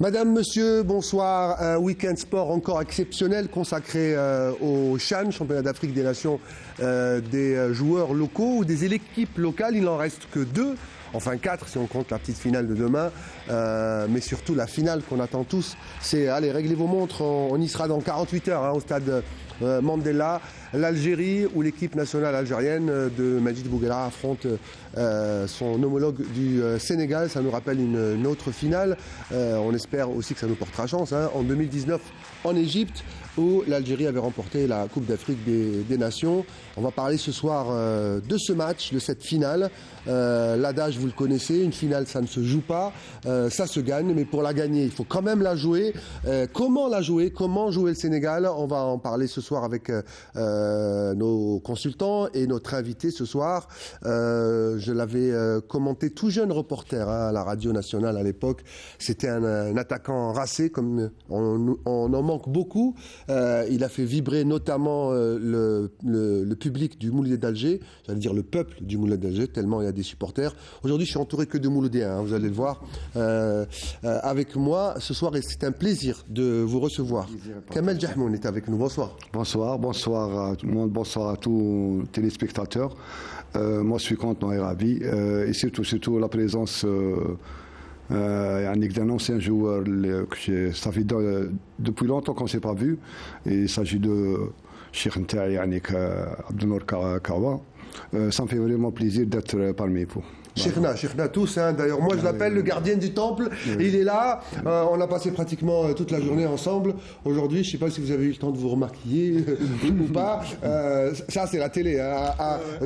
Madame, monsieur, bonsoir. Un week-end sport encore exceptionnel consacré au CHAN, championnat d'Afrique des Nations des joueurs locaux ou des équipes locales. Il n'en reste que 2, enfin 4 si on compte la petite finale de demain. Mais surtout la finale qu'on attend tous, c'est allez, réglez vos montres, on y sera dans 48 heures au stade Mandela. L'Algérie, où l'équipe nationale algérienne de Majid Bouguela affronte son homologue du Sénégal. Ça nous rappelle une autre finale. On espère aussi que ça nous portera chance. En 2019, en Égypte, où l'Algérie avait remporté la Coupe d'Afrique des Nations. On va parler ce soir de ce match, de cette finale. L'adage, vous le connaissez, une finale, ça ne se joue pas, ça se gagne. Mais pour la gagner, il faut quand même la jouer. Comment la jouer? Comment jouer le Sénégal? On va en parler ce soir avec nos consultants et notre invité ce soir. Je l'avais commenté tout jeune reporter à la radio nationale à l'époque. C'était un attaquant racé, comme on en manque beaucoup. Il a fait vibrer notamment le public du Moulay d'Alger, j'allais dire le peuple du Moulay d'Alger, tellement il y a des supporters. Aujourd'hui, je suis entouré que de Mouloudéens, vous allez le voir avec moi ce soir, et c'est un plaisir de vous recevoir. Kamel Jahmoun est avec nous, bonsoir. Bonsoir à tout le monde, bonsoir à tous les téléspectateurs. Moi, je suis content et ravi, et surtout la présence d'un ancien joueur que ça fait depuis longtemps qu'on ne s'est pas vu. Et il s'agit de Cheikh Ntaï, Abdenour Kawa. Ça me fait vraiment plaisir d'être parmi vous. Cheikhna tous, d'ailleurs moi je l'appelle le gardien du temple, il est là, on a passé pratiquement toute la journée ensemble. Aujourd'hui, je ne sais pas si vous avez eu le temps de vous remaquiller ou pas, ça c'est la télé,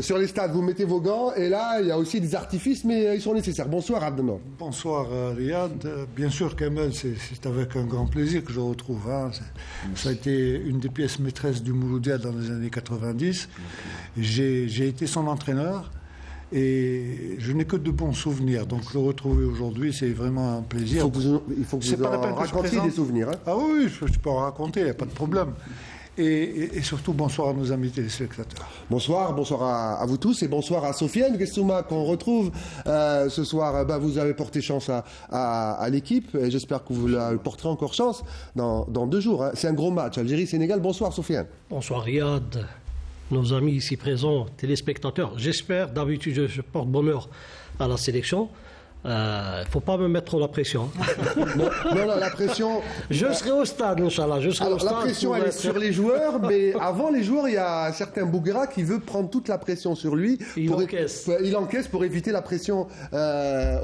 sur les stades vous mettez vos gants, et là il y a aussi des artifices, mais ils sont nécessaires. Bonsoir Abdenour. Bonsoir Riyad, bien sûr Kamel, c'est avec un grand plaisir que je retrouve, ça a été une des pièces maîtresses du Mouloudia dans les années 90, j'ai été son entraîneur. Et je n'ai que de bons souvenirs. Donc le retrouver aujourd'hui, c'est vraiment un plaisir. Il faut que vous en racontiez des souvenirs. Ah oui, je peux en raconter, il n'y a pas de problème. Et surtout, bonsoir à nos amis téléspectateurs. Bonsoir à vous tous, et bonsoir à Sofiane Gessouma qu'on retrouve ce soir. Vous avez porté chance à l'équipe, et j'espère que vous la porterez encore chance dans 2 jours. C'est un gros match, Algérie-Sénégal. Bonsoir Sofiane. Bonsoir Riyad. Nos amis ici présents, téléspectateurs, j'espère, d'habitude je porte bonheur à la sélection. Il ne faut pas me mettre trop la pression. Non, la pression... Je serai au stade, Inch'Allah. La pression, elle est sur les joueurs, mais avant les joueurs, il y a un certain Bouguera qui veut prendre toute la pression sur lui. Il encaisse pour éviter la pression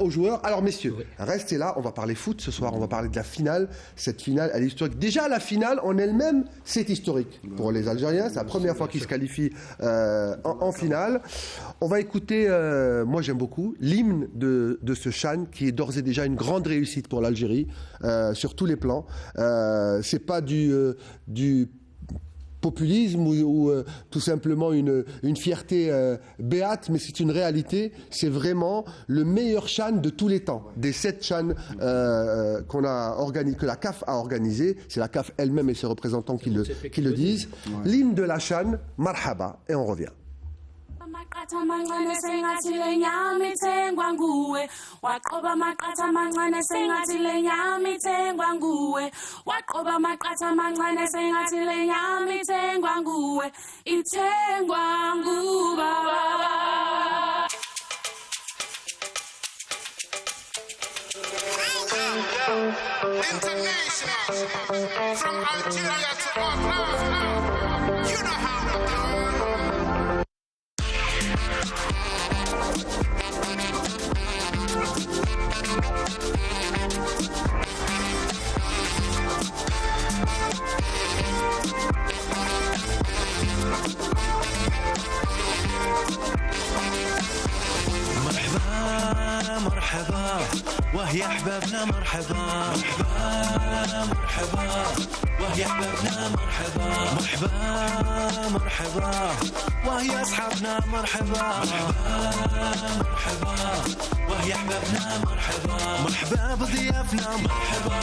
aux joueurs. Alors, messieurs, restez là, on va parler foot ce soir, on va parler de la finale. Cette finale, elle est historique. Déjà, la finale en elle-même, c'est historique. Pour les Algériens, c'est la première fois qu'ils se qualifient en finale. On va écouter, moi j'aime beaucoup, l'hymne de ce CHAN, qui est d'ores et déjà une grande réussite pour l'Algérie sur tous les plans. C'est pas du populisme ou tout simplement une fierté béate, mais c'est une réalité. C'est vraiment le meilleur CHAN de tous les temps. Des 7 CHAN que la CAF a organisé. C'est la CAF elle-même et ses représentants qui le disent. L'hymne de la CHAN, Marhaba, et on revient. Maqatha amancane sengathi lenyama ithengwa nguwe waqoba amaqatha amancane sengathi lenyama ithengwa nguwe waqoba amaqatha amancane sengathi lenyama ithengwa nguwe ithengwa ngubaba. International from Algeria to Oman, you know how we do. مرحبا وهي احبابنا مرحبا مرحبا وهي احبابنا مرحبا مرحبا وهي اصحابنا مرحبا مرحبا وهي احبابنا مرحبا بضيافنا مرحبا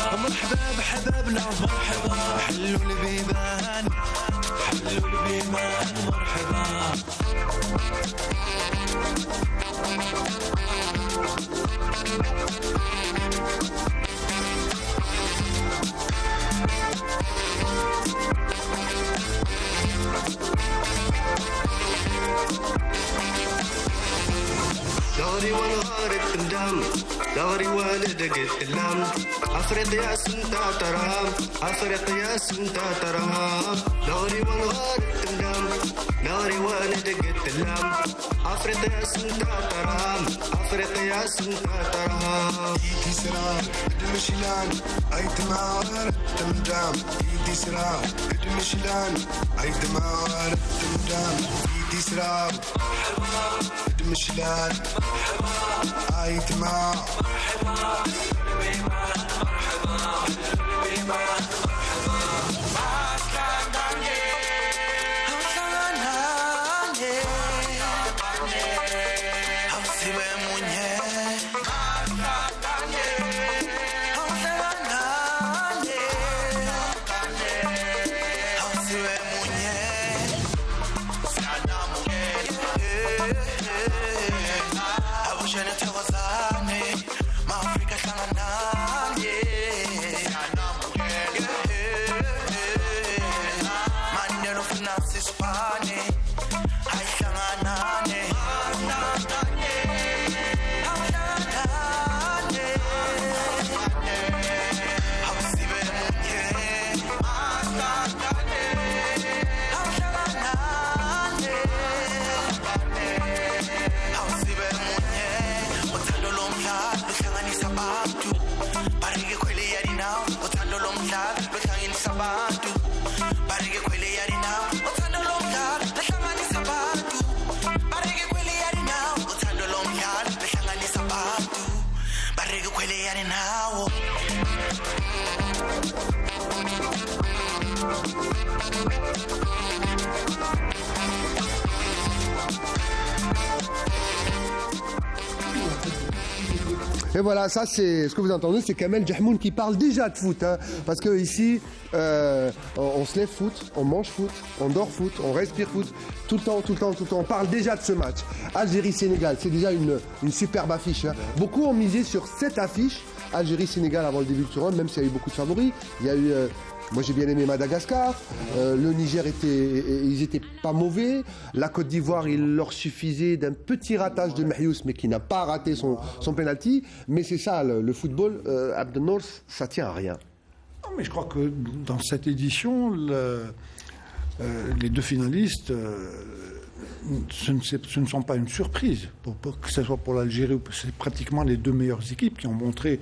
بحبابنا مرحبا حلوا البيبان مرحبا. دوري ونغارب تندم دوري والدك اللام أفريقيا سنتا ترام أفريقيا سنتا ترام دوري ونغارب تندم دوري والدك اللام أفريقيا سنتا ترام أفريقيا سنتا ترام ايدي سراب دمشلان ايت مار تمدام ايدي سراب دمشلان ايت مار تمدام ايدي سراب دمشلان ايت مار Et voilà, ça c'est ce que vous entendez, c'est Kamel Jahmoun qui parle déjà de foot, hein, parce que ici, on se lève foot, on mange foot, on dort foot, on respire foot, tout le temps, tout le temps, tout le temps. On parle déjà de ce match. Algérie-Sénégal, c'est déjà une superbe affiche. Hein. Beaucoup ont misé sur cette affiche, Algérie-Sénégal avant le début du tournoi, même s'il y a eu beaucoup de favoris. Il y a eu, moi j'ai bien aimé Madagascar, le Niger ils étaient pas mauvais, la Côte d'Ivoire il leur suffisait d'un petit ratage de Mahious mais qui n'a pas raté son penalty, mais c'est ça le football, Abdelnour, ça tient à rien. Non, mais je crois que dans cette édition, les deux finalistes, ce ne sont pas une surprise, que ce soit pour l'Algérie, c'est pratiquement les deux meilleures équipes qui ont montré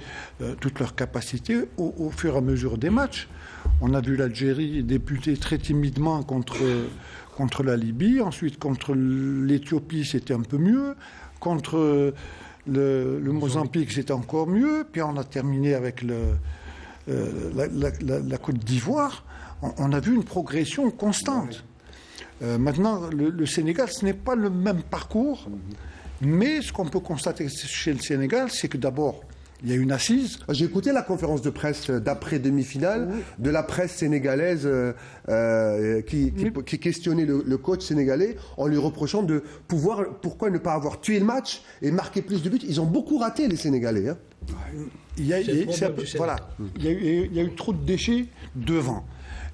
toute leur capacité au fur et à mesure des matchs. On a vu l'Algérie débuter très timidement contre la Libye, ensuite contre l'Éthiopie c'était un peu mieux, contre le Mozambique c'était encore mieux, puis on a terminé avec la Côte d'Ivoire. On a vu une progression constante. Maintenant, le Sénégal, ce n'est pas le même parcours, mais ce qu'on peut constater chez le Sénégal, c'est que d'abord, il y a une assise. J'ai écouté la conférence de presse d'après demi-finale de la presse sénégalaise qui questionnait le coach sénégalais en lui reprochant de pourquoi ne pas avoir tué le match et marqué plus de buts. Ils ont beaucoup raté les Sénégalais. Hein. Il y a eu trop de déchets devant.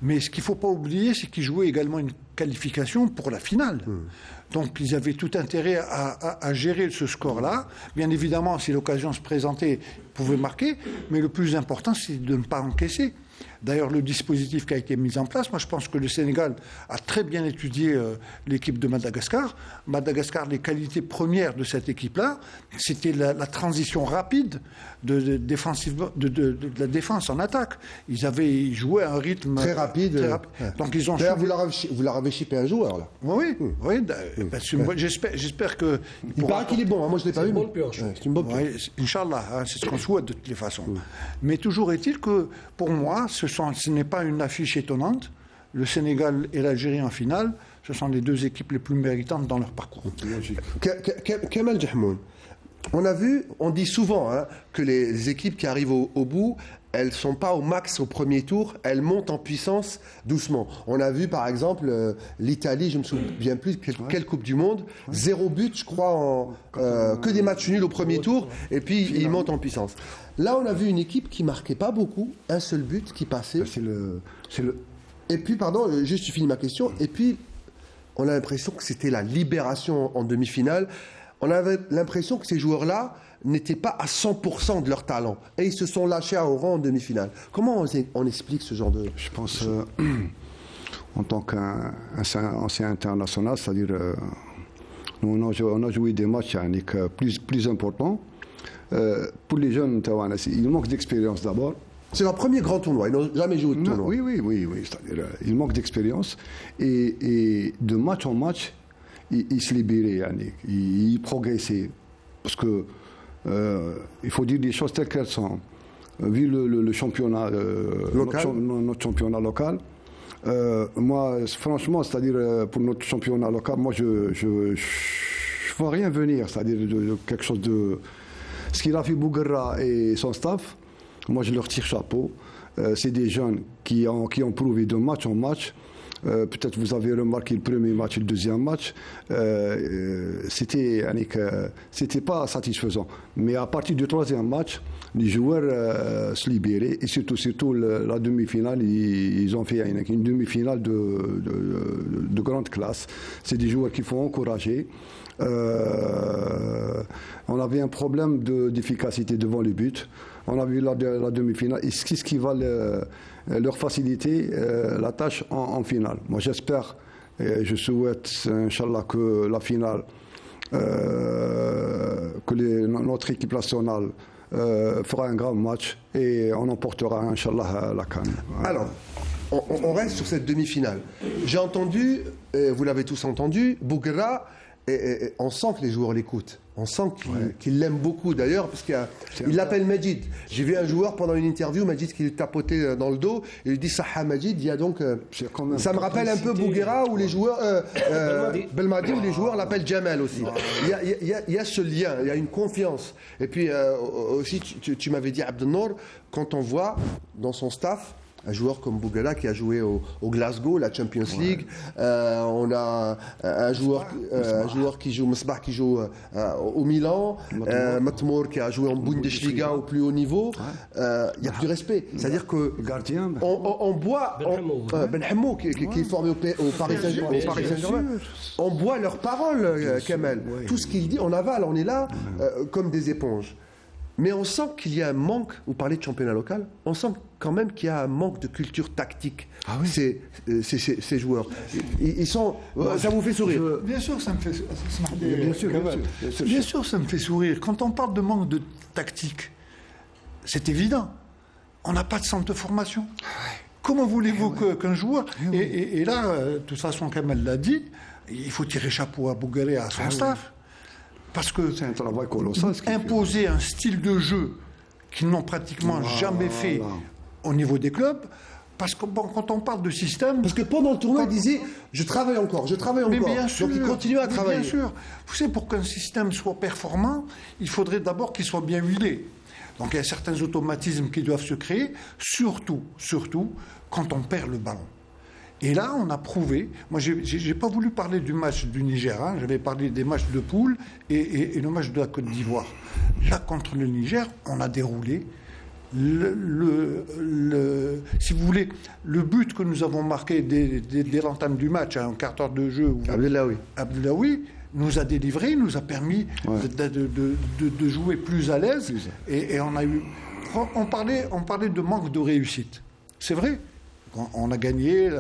Mais ce qu'il ne faut pas oublier, c'est qu'ils jouaient également une qualification pour la finale. Donc ils avaient tout intérêt à gérer ce score-là. Bien évidemment, si l'occasion se présentait, ils pouvaient marquer. Mais le plus important, c'est de ne pas encaisser. D'ailleurs, le dispositif qui a été mis en place, moi je pense que le Sénégal a très bien étudié l'équipe de Madagascar. Madagascar, les qualités premières de cette équipe-là, c'était la transition rapide de la défense en attaque. Ils jouaient à un rythme très rapide. Ouais. Donc ils ont. D'ailleurs, vous leur avez chippé un joueur là. Oui. Parce que moi, j'espère que. Il paraît qu'il est bon. Hein, moi je l'ai pas vu. C'est une bonne pioche. Inch'Allah, hein, c'est ce qu'on souhaite de toutes les façons. Mais toujours est-il que pour moi, ce n'est pas une affiche étonnante. Le Sénégal et l'Algérie en finale, ce sont les deux équipes les plus méritantes dans leur parcours. Kamel Jahmoun, on dit souvent que les équipes qui arrivent au bout, elles ne sont pas au max au premier tour, elles montent en puissance doucement. On a vu par exemple l'Italie, je ne me souviens plus quelle Coupe du Monde, 0 but je crois, que des matchs nuls au premier tour, et puis ils montent en puissance. Là on a vu une équipe qui marquait pas beaucoup, un seul but qui passait. Et puis pardon, juste je finis ma question, et puis on a l'impression que c'était la libération en demi-finale. on avait l'impression que ces joueurs-là n'étaient pas à 100% de leur talent. Et ils se sont lâchés à Oran en demi-finale. Comment on explique ce genre de... Je pense, en tant qu'ancien international, c'est-à-dire, nous, on a joué des matchs plus importants. Pour les jeunes, il manque d'expérience d'abord. C'est leur premier grand tournoi, ils n'ont jamais joué de tournoi. Oui. C'est-à-dire, il manque d'expérience. Et de match en match, il se libérait, il progressait. Parce que il faut dire des choses telles qu'elles sont. Vu le championnat, notre championnat local, moi, franchement, c'est-à-dire pour notre championnat local, moi, je vois rien venir, c'est-à-dire de quelque chose de... Ce qu'il a fait Bouguerra et son staff, moi, je leur tire chapeau. C'est des jeunes qui ont prouvé de match en match. Peut-être vous avez remarqué le premier match et le deuxième match. C'était pas satisfaisant. Mais à partir du troisième match, les joueurs se libéraient. Et surtout la demi-finale, ils ont fait une demi-finale de grande classe. C'est des joueurs qu'il faut encourager. On avait un problème d'efficacité devant le but. On a vu la demi-finale. Et ce qui va leur faciliter la tâche en finale. Moi, j'espère et je souhaite, Inch'Allah, que la finale, notre équipe nationale fera un grand match et on emportera, Inch'Allah, la CAN. Alors, on reste sur cette demi-finale. J'ai entendu, vous l'avez tous entendu, Bouguerra, et on sent que les joueurs l'écoutent. On sent qu'il l'aime beaucoup d'ailleurs, parce qu'il l'appelle Majid. J'ai vu un joueur pendant une interview, Majid, qui lui tapotait dans le dos, et il lui dit Saha Majid. Il y a donc. Ça me rappelle un peu Bouguerra, où les joueurs. Belmadi, où les joueurs l'appellent Jamal aussi. Il y a ce lien, il y a une confiance. Et puis aussi, tu m'avais dit, Abdelnour, quand on voit dans son staff un joueur comme Bouguerra qui a joué au Glasgow, la Champions League. On a un joueur qui joue, Mesbah, qui joue au Milan, Matmour qui a joué en Bundesliga au plus haut niveau. Il y a plus de respect. C'est-à-dire que on boit Ben Hammou qui est formé au Paris Saint-Germain. On boit leurs paroles, Kamel. Tout ce qu'il dit, on avale, on est là comme des éponges. Mais on sent qu'il y a un manque, vous parlez de championnat local, on sent quand même qu'il y a un manque de culture tactique. Ah oui. Ces joueurs. Ils sont, ça vous fait sourire? Bien sûr, ça me fait Bien sûr, ça me fait sourire. Quand on parle de manque de tactique, c'est évident. On n'a pas de centre de formation. Comment voulez-vous qu'un joueur... Et là, de toute façon, Kamel l'a dit, il faut tirer chapeau à Bouguerra et à son staff. Parce que c'est un travail colossal, imposer un style de jeu qu'ils n'ont pratiquement jamais fait au niveau des clubs, parce que quand on parle de système... Parce que pendant le tournoi, il disait « je travaille encore ». Mais bien sûr, donc il continue à travailler. Bien sûr. Vous savez, pour qu'un système soit performant, il faudrait d'abord qu'il soit bien huilé. Donc il y a certains automatismes qui doivent se créer, surtout quand on perd le ballon. Et là, on a prouvé, moi je n'ai pas voulu parler du match du Niger, j'avais parlé des matchs de poule et le match de la Côte d'Ivoire. Là, contre le Niger, on a déroulé si vous voulez, le but que nous avons marqué dès l'entame du match, un quart d'heure de jeu, Abdellaoui nous a délivré, nous a permis de jouer plus à l'aise. Et on a eu... On parlait de manque de réussite. C'est vrai. On a gagné,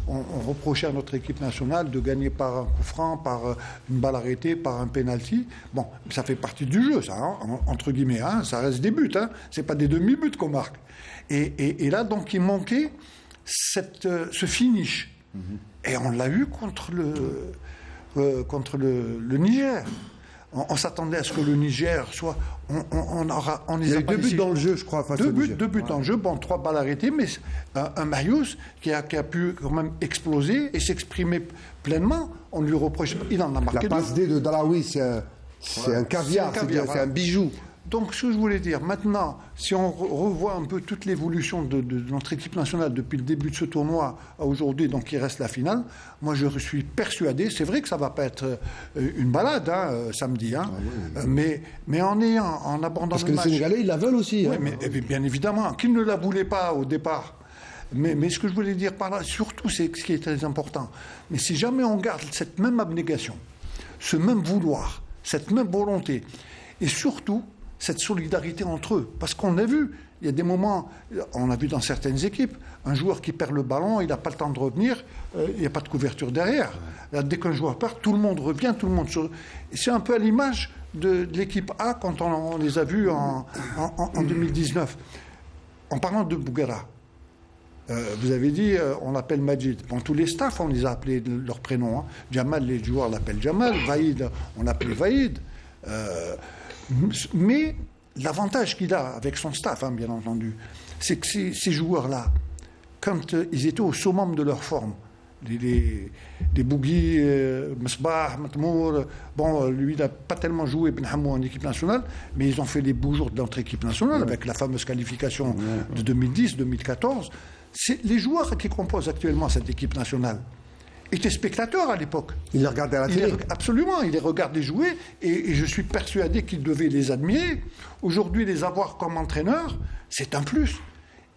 on reprochait à notre équipe nationale de gagner par un coup franc, par une balle arrêtée, par un penalty. Bon, ça fait partie du jeu, ça, entre guillemets. Ça reste des buts, c'est pas des demi-buts qu'on marque. Et là, donc, il manquait ce finish. Et on l'a eu contre le Niger. On s'attendait à ce que le Niger soit... Il y a eu 2 buts dans le jeu, je crois, face au Niger. 2 buts en jeu, 3 balles arrêtées, mais un Marius qui a pu quand même exploser et s'exprimer pleinement. On lui reproche... Il en a marqué 2. La passe D de Dalaoui, c'est un caviar, c'est un bijou. Donc, ce que je voulais dire, maintenant, si on revoit un peu toute l'évolution de notre équipe nationale depuis le début de ce tournoi à aujourd'hui, donc il reste la finale, moi je suis persuadé, c'est vrai que ça ne va pas être une balade samedi, mais en abordant le match... Parce que les Sénégalais, ils la veulent aussi. Oui, mais bien évidemment, qu'ils ne la voulaient pas au départ. Mais ce que je voulais dire par là, surtout, c'est ce qui est très important. Mais si jamais on garde cette même abnégation, ce même vouloir, cette même volonté. Et surtout, cette solidarité entre eux. Parce qu'on a vu, il y a des moments, on a vu dans certaines équipes, un joueur qui perd le ballon, il n'a pas le temps de revenir, il n'y a pas de couverture derrière. Là, dès qu'un joueur perd, tout le monde revient, tout le monde se... C'est un peu à l'image de l'équipe A quand on les a vus en 2019. En parlant de Bouguera, vous avez dit, on l'appelle Majid. Bon, tous les staffs, on les a appelés de leur prénom. Hein. Jamal, les joueurs l'appellent Jamal. Vaïd, on l'appelait Vaïd. Mais l'avantage qu'il a avec son staff, hein, bien entendu, c'est que ces joueurs-là, quand ils étaient au summum de leur forme, les Bougui, Mesbah, Matmour, bon, lui, il n'a pas tellement joué Ben Hamou en équipe nationale, mais ils ont fait les beaux jours de notre équipe nationale, avec la fameuse qualification de 2010-2014. Les joueurs qui composent actuellement cette équipe nationale étaient spectateurs à l'époque. Ils les regardaient à la télé. Absolument, ils les regardaient jouer et je suis persuadé qu'ils devaient les admirer. Aujourd'hui, les avoir comme entraîneurs, c'est un plus.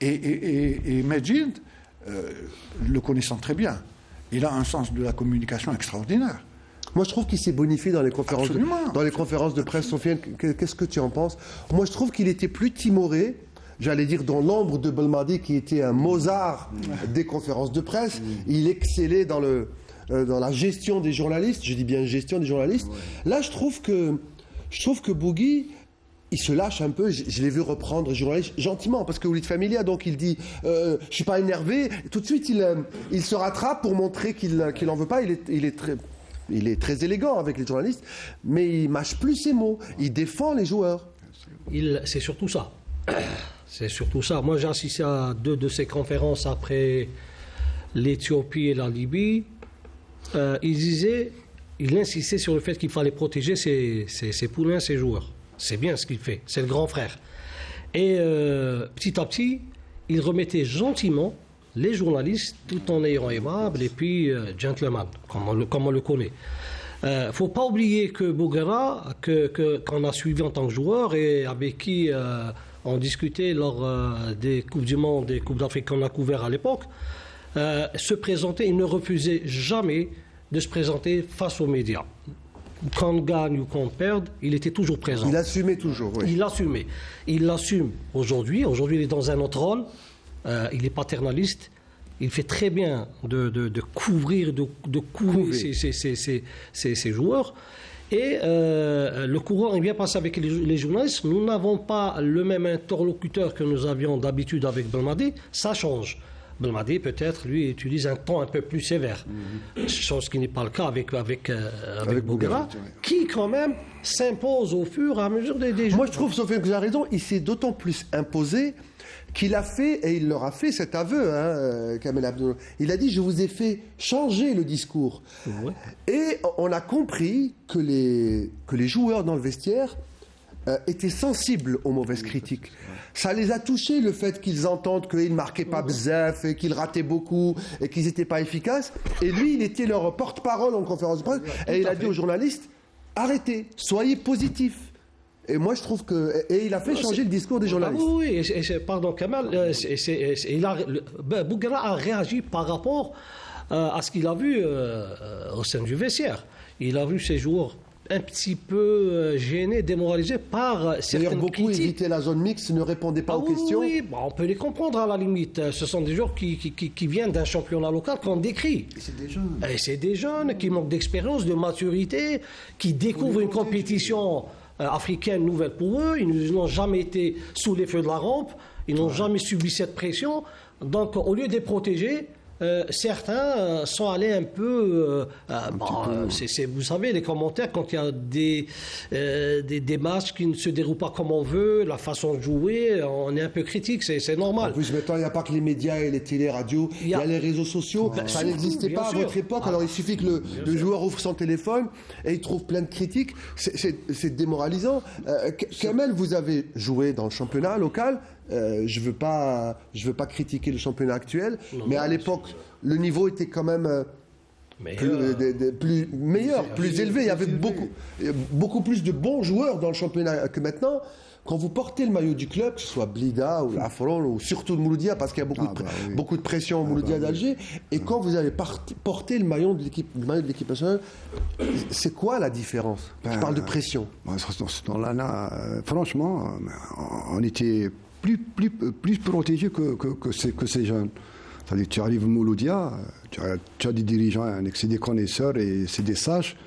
Et Majid, le connaissant très bien, il a un sens de la communication extraordinaire. Moi, je trouve qu'il s'est bonifié dans les conférences, de presse. Sofiane, qu'est-ce que tu en penses? Moi, je trouve qu'il était plus timoré, j'allais dire, dans l'ombre de Belmadi, qui était un Mozart des conférences de presse. Il excellait dans la gestion des journalistes. Je dis bien gestion des journalistes. Là, je trouve que Bougui, il se lâche un peu. Je l'ai vu reprendre journaliste gentiment, parce que Walid Familia, donc il dit je suis pas énervé. Tout de suite, il se rattrape pour montrer qu'il en veut pas. Il est très élégant avec les journalistes, mais il mâche plus ses mots. Il défend les joueurs. C'est surtout ça. C'est surtout ça. Moi, j'ai assisté à 2 de ces conférences après l'Éthiopie et la Libye. Il insistait sur le fait qu'il fallait protéger ses poulains, ses joueurs. C'est bien ce qu'il fait. C'est le grand frère. Et petit à petit, il remettait gentiment les journalistes, tout en ayant aimable et puis gentleman, comme on le connaît. Faut pas oublier que Bouguera, qu'on a suivi en tant que joueur et avec qui on discutait lors des Coupes du Monde, des Coupes d'Afrique qu'on a couvert à l'époque, se présentait, il ne refusait jamais de se présenter face aux médias. Qu'on gagne ou qu'on perde, il était toujours présent. Il assumait toujours, oui. Il assumait. Il l'assume aujourd'hui. Aujourd'hui, il est dans un autre rôle. Il est paternaliste. Il fait très bien de couvrir, de couver ses joueurs. Et le courant est bien passé avec les journalistes. Nous n'avons pas le même interlocuteur que nous avions d'habitude avec Belmadi. Ça change. Belmadi, peut-être, lui, utilise un ton un peu plus sévère. Chose qui n'est pas le cas avec Bouguera, qui, quand même, s'impose au fur et à mesure des jours. Moi, je trouve, Sofiane, que tu as raison, il s'est d'autant plus imposé qu'il a fait, et il leur a fait cet aveu, Kamel Abdou. Il a dit, je vous ai fait changer le discours. Ouais. Et on a compris que les joueurs dans le vestiaire étaient sensibles aux mauvaises critiques. Ça les a touchés, le fait qu'ils entendent qu'ils ne marquaient pas bzaf, et qu'ils rataient beaucoup, et qu'ils n'étaient pas efficaces. Et lui, il était leur porte-parole en conférence de presse, et il a dit aux journalistes, arrêtez, soyez positifs. Et moi, je trouve que... Et il a fait changer le discours des journalistes. Oui, pardon, Kamal, Bouguera a réagi par rapport à ce qu'il a vu au sein du vestiaire. Il a vu ses joueurs un petit peu gênés, démoralisés par certaines D'ailleurs, beaucoup critiques. évitaient la zone mixte, ne répondaient pas aux questions. Oui, on peut les comprendre à la limite. Ce sont des joueurs qui viennent d'un championnat local qu'on décrit. Et c'est des jeunes qui manquent d'expérience, de maturité, qui découvrent une compétition africaine nouvelle pour eux. Ils n'ont jamais été sous les feux de la rampe. Ils n'ont jamais subi cette pression. Donc, au lieu de les protéger, certains sont allés un peu... vous savez, les commentaires, quand il y a des matchs qui ne se déroulent pas comme on veut, la façon de jouer, on est un peu critique, c'est normal. En plus, maintenant, il n'y a pas que les médias et les télé-radios, il y a les réseaux sociaux. Ça n'existait pas à votre époque. Alors, il suffit que le joueur ouvre son téléphone et il trouve plein de critiques. C'est démoralisant. Kamel, vous avez joué dans le championnat local. Je veux pas critiquer le championnat actuel, mais à l'époque, le niveau était quand même meilleurs, plus élevés. Il y avait beaucoup plus de bons joueurs dans le championnat que maintenant. Quand vous portez le maillot du club, que ce soit Blida ou l'Afron ou surtout le Mouloudia, parce qu'il y a beaucoup de pression au Mouloudia d'Alger, et quand vous avez porté le maillot de l'équipe nationale, c'est quoi la différence? Je parle de pression. Franchement, on était plus protégés que ces jeunes. C'est-à-dire, tu arrives au Mouloudia, tu as des dirigeants, c'est des connaisseurs et c'est des sages.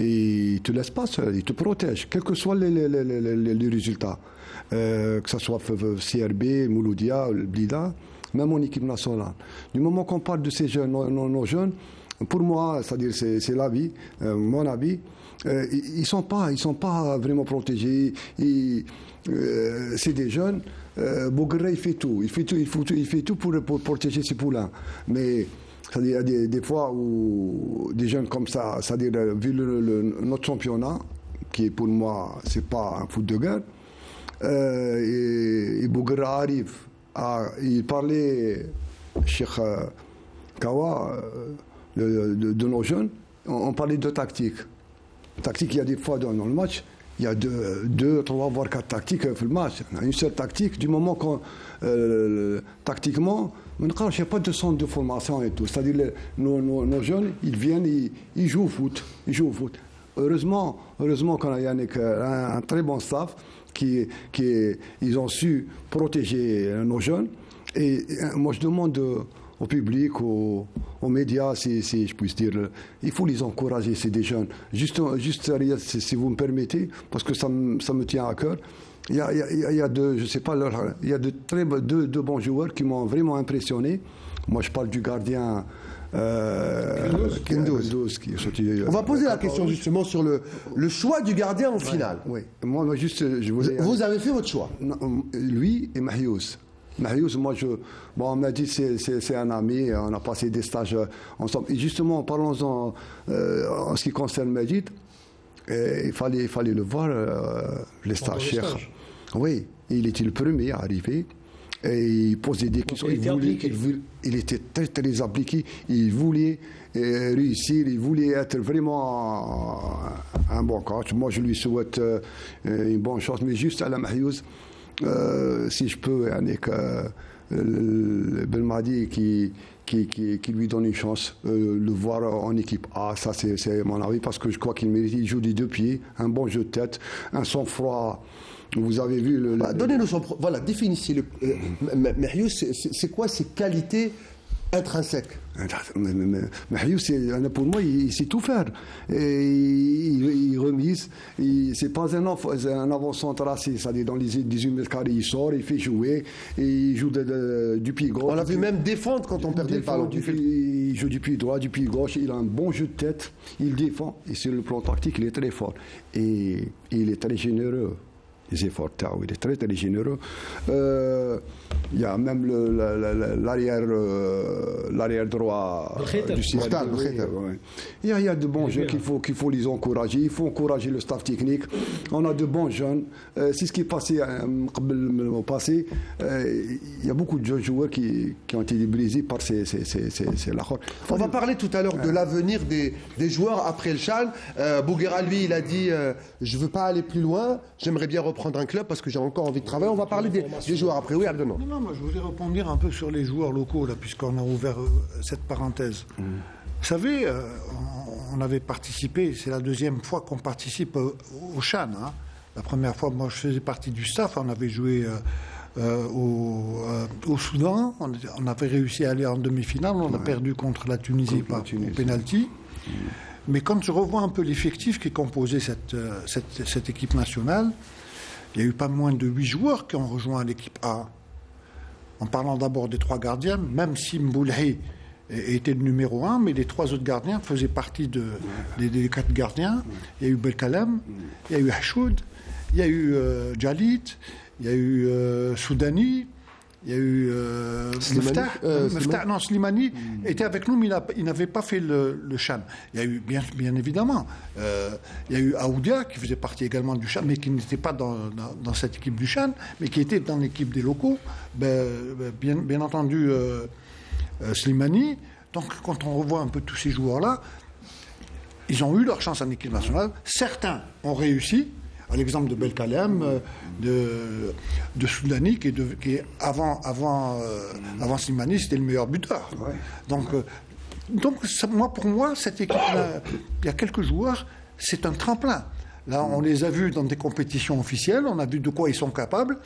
Et ils ne te laissent pas seul, ils te protègent, quels que soient les résultats. Que ce soit CRB, Mouloudia, Blida, même en équipe nationale. Du moment qu'on parle de ces jeunes, nos jeunes, pour moi, c'est-à-dire c'est l'avis, mon avis, ils ne sont pas vraiment protégés. C'est des jeunes. Bouguerre, il fait tout pour protéger ses poulains. Mais c'est-à-dire, il y a des fois où des jeunes comme ça, c'est-à-dire, vu notre championnat, qui pour moi, c'est pas un foot de guerre, et Bouguerre arrive il parlait, Cheikh Kawa, de nos jeunes, on parlait de tactique. Tactique, il y a des fois dans le match, il y a 2, 3, voire 4 tactiques dans le match. On a une seule tactique, du moment qu'on, tactiquement, il n'y a pas de centre de formation et tout. C'est-à-dire, nos jeunes, ils viennent, ils jouent au foot. Heureusement qu'on a un très bon staff ils ont su protéger nos jeunes. Et moi, je demande au public, aux médias, si je puis dire, il faut les encourager, c'est des jeunes. Juste si vous me permettez, parce que ça me tient à cœur. Il y a deux bons joueurs qui m'ont vraiment impressionné. Moi, je parle du gardien Kendouz. On va poser la question justement sur le choix du gardien en finale. Oui. Moi, juste, je voulais. Vous avez fait votre choix. Lui et Mahiouz. Mahiouz, on m'a dit c'est un ami, on a passé des stages ensemble. Et justement, parlons-en en ce qui concerne Majid, il fallait le voir, les stagiaires. Oui, il était le premier à arriver. Et il posait des questions. Il était très, très appliqué. Il voulait réussir. Il voulait être vraiment un bon coach. Moi, je lui souhaite une bonne chance. Mais juste à la Mahiouz, si je peux, avec Belmadi qui lui donne une chance, le voir en équipe A, ça c'est mon avis, parce que je crois qu'il mérite. Il joue des 2 pieds, un bon jeu de tête, un sang-froid. Vous avez vu donnez-nous son. Voilà, définissez-le. Mahiouz, c'est quoi ses qualités intrinsèques? Mahiouz, pour moi, il sait tout faire. Et il remise. C'est pas un avant-centre assis, c'est-à-dire dans les 18 mètres carrés, il sort, il fait jouer, et il joue du pied gauche. On l'a vu même défendre quand on perdait le ballon. Il joue du pied droit, du pied gauche, il a un bon jeu de tête, il défend, et sur le plan tactique, il est très fort. Et il est très généreux. Il est fort, il est très, très généreux. Il y a même l'arrière droit du système. Il y a de bons jeunes qu'il faut les encourager. Il faut encourager le staff technique. On a de bons jeunes. C'est ce qui est passé au passé. Il y a beaucoup de jeunes joueurs qui ont été brisés par ces On va parler tout à l'heure de l'avenir des joueurs après le Chan. Bouguerre, lui, il a dit je ne veux pas aller plus loin. J'aimerais bien reprendre un club parce que j'ai encore envie de travailler. On va parler des joueurs après. Oui, Abdelman. Non, moi je voulais rebondir un peu sur les joueurs locaux, là, puisqu'on a ouvert cette parenthèse. Vous savez, on avait participé, c'est la deuxième fois qu'on participe au Chan. Hein. La première fois, moi je faisais partie du staff, on avait joué au Soudan, on avait réussi à aller en demi-finale, on a perdu contre la Tunisie par pénalty. Mais quand je revois un peu l'effectif qui composait cette équipe nationale, il y a eu pas moins de 8 joueurs qui ont rejoint l'équipe A. En parlant d'abord des 3 gardiens, même si Mboulhi était le numéro 1, mais les 3 autres gardiens faisaient partie des 4 gardiens. Il y a eu Belkalem, il y a eu Hachoud, il y a eu Jalit, il y a eu Soudani, il y a eu Slimani était avec nous, mais il n'avait pas fait le Chan. Il y a eu, bien évidemment, il y a eu Aoudia, qui faisait partie également du Chan, mais qui n'était pas dans cette équipe du Chan, mais qui était dans l'équipe des locaux. Bien entendu, Slimani, Donc quand on revoit un peu tous ces joueurs-là, ils ont eu leur chance en équipe nationale. Certains ont réussi, à l'exemple de Belkalem, de Soudani, qui est avant Slimani, c'était le meilleur buteur. Ouais. Donc pour moi, cette équipe-là, il y a quelques joueurs, c'est un tremplin. Là, on les a vus dans des compétitions officielles, on a vu de quoi ils sont capables.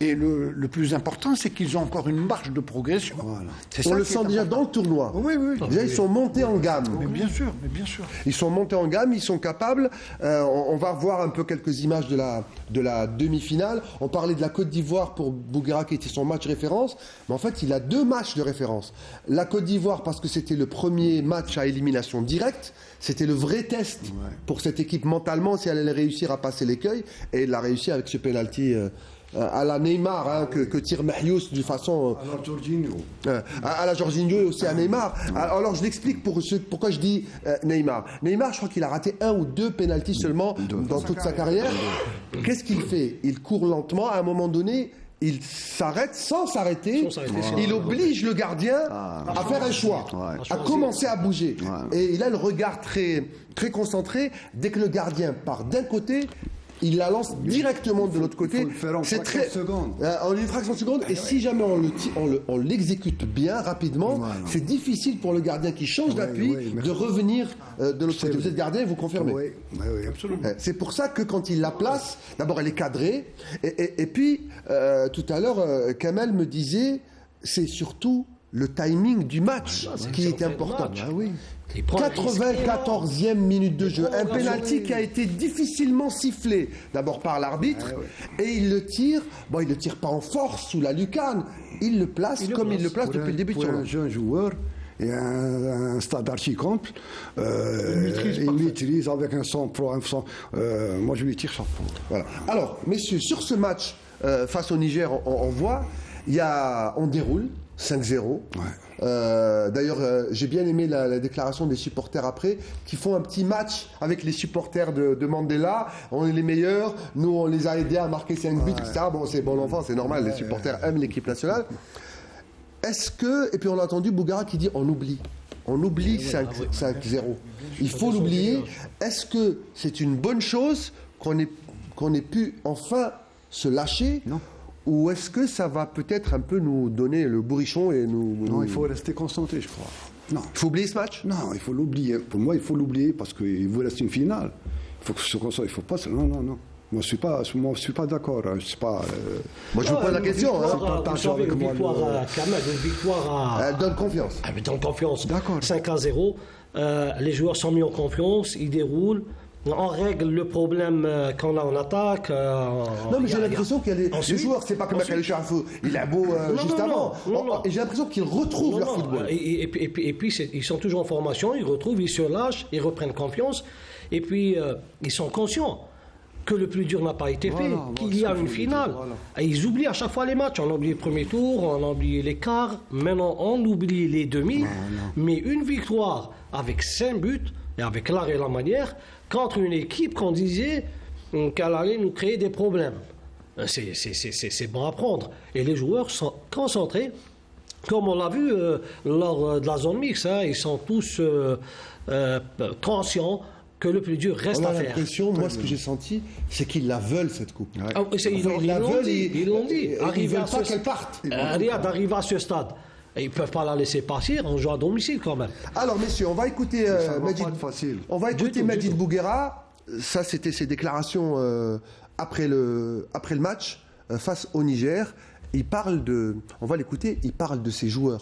Et le plus important, c'est qu'ils ont encore une marge de progression. Voilà. On le sent déjà dans le tournoi. Oui. Déjà, ils sont montés en gamme. Mais bien sûr. Ils sont montés en gamme, ils sont capables. On va voir un peu quelques images de la demi-finale. On parlait de la Côte d'Ivoire pour Bouguera qui était son match référence. Mais en fait, il a 2 matchs de référence. La Côte d'Ivoire parce que c'était le premier match à élimination directe. C'était le vrai test pour cette équipe mentalement si elle allait réussir à passer l'écueil. Et il l'a réussi avec ce penalty à la Neymar que tire Mahious de façon Alors, Jorginho. à la Jorginho et aussi à Neymar. Alors je l'explique pourquoi je dis Neymar. Neymar, je crois qu'il a raté 1 ou 2 pénaltys seulement dans toute sa carrière. Qu'est-ce qu'il fait? Il court lentement. À un moment donné, il s'arrête sans s'arrêter. Il oblige le gardien à faire un choix, à commencer à bouger. Et il a le regard très, très concentré. Dès que le gardien part d'un côté, il la lance directement de l'autre côté. Il faut le faire en fraction de seconde. En une fraction de seconde. Et si jamais on l'exécute bien, rapidement, c'est difficile pour le gardien qui change d'appui de revenir de l'autre côté. Vous êtes gardien, vous confirmez? Oui, absolument. C'est pour ça que quand il la place, d'abord elle est cadrée. Et puis, tout à l'heure, Kamel me disait, c'est surtout le timing du match qui est important. 94e minute de jeu, un penalty qui a été difficilement sifflé, d'abord par l'arbitre, et il le tire. Bon, il le tire pas en force sous la lucarne, il le place comme il le place depuis le début du tournoi. tournoi. Pour un jeune joueur et un stade archi-comple, il maîtrise avec un sang pro. Moi, je lui tire chapeau. Voilà. Alors, messieurs, sur ce match face au Niger, on voit, on déroule 5-0. D'ailleurs, j'ai bien aimé la déclaration des supporters après, qui font un petit match avec les supporters de Mandela. On est les meilleurs, nous on les a aidés à marquer 5 buts, etc. Bon, c'est bon enfant, c'est normal, les supporters aiment l'équipe nationale. Est-ce que, et puis on a entendu Bouguera qui dit on oublie 5-0. Il faut l'oublier. Est-ce que c'est une bonne chose qu'on ait pu enfin se lâcher? Non. Ou est-ce que ça va peut-être un peu nous donner le bourrichon et Non, il faut rester concentré, je crois. Non. Il faut oublier ce match? Non, il faut l'oublier. Pour moi, il faut l'oublier parce qu'il vous reste une finale. Il faut que se concentre. Il faut pas. Non. Moi, je suis pas d'accord. Hein. Je sais pas. Moi, je vous pose la question. Une victoire Elle donne confiance. Elle donne confiance. D'accord. 5-0. Les joueurs sont mis en confiance. Ils déroulent. On règle le problème qu'on a en attaque. Non, mais j'ai l'impression qu'il y a les joueurs, c'est pas comme Akali Charfou, il a beau juste avant. Et j'ai l'impression qu'ils retrouvent leur football. Et puis ils sont toujours en formation, ils retrouvent, ils se lâchent, ils reprennent confiance. Et puis, ils sont conscients que le plus dur n'a pas été fait, qu'il y a une finale. Et ils oublient à chaque fois les matchs. On a oublié le premier tour, on a oublié les quarts, maintenant on oublie les demi. Mais une victoire avec 5 buts, et avec l'art et la manière, contre une équipe qu'on disait qu'elle allait nous créer des problèmes. C'est bon à prendre. Et les joueurs sont concentrés, comme on l'a vu lors de la zone mixte. Ils sont tous conscients que le plus dur reste à faire. On a l'impression, moi, ce que j'ai senti, c'est qu'ils la veulent, cette coupe. Ils l'ont dit. Ils veulent pas qu'elle parte. Riyad arrive à ce stade. Et ils ne peuvent pas la laisser partir, on joue à domicile quand même. Alors messieurs, on va écouter Majid Bouguera. Ça, c'était ses déclarations après le match face au Niger. On va l'écouter, il parle de ces joueurs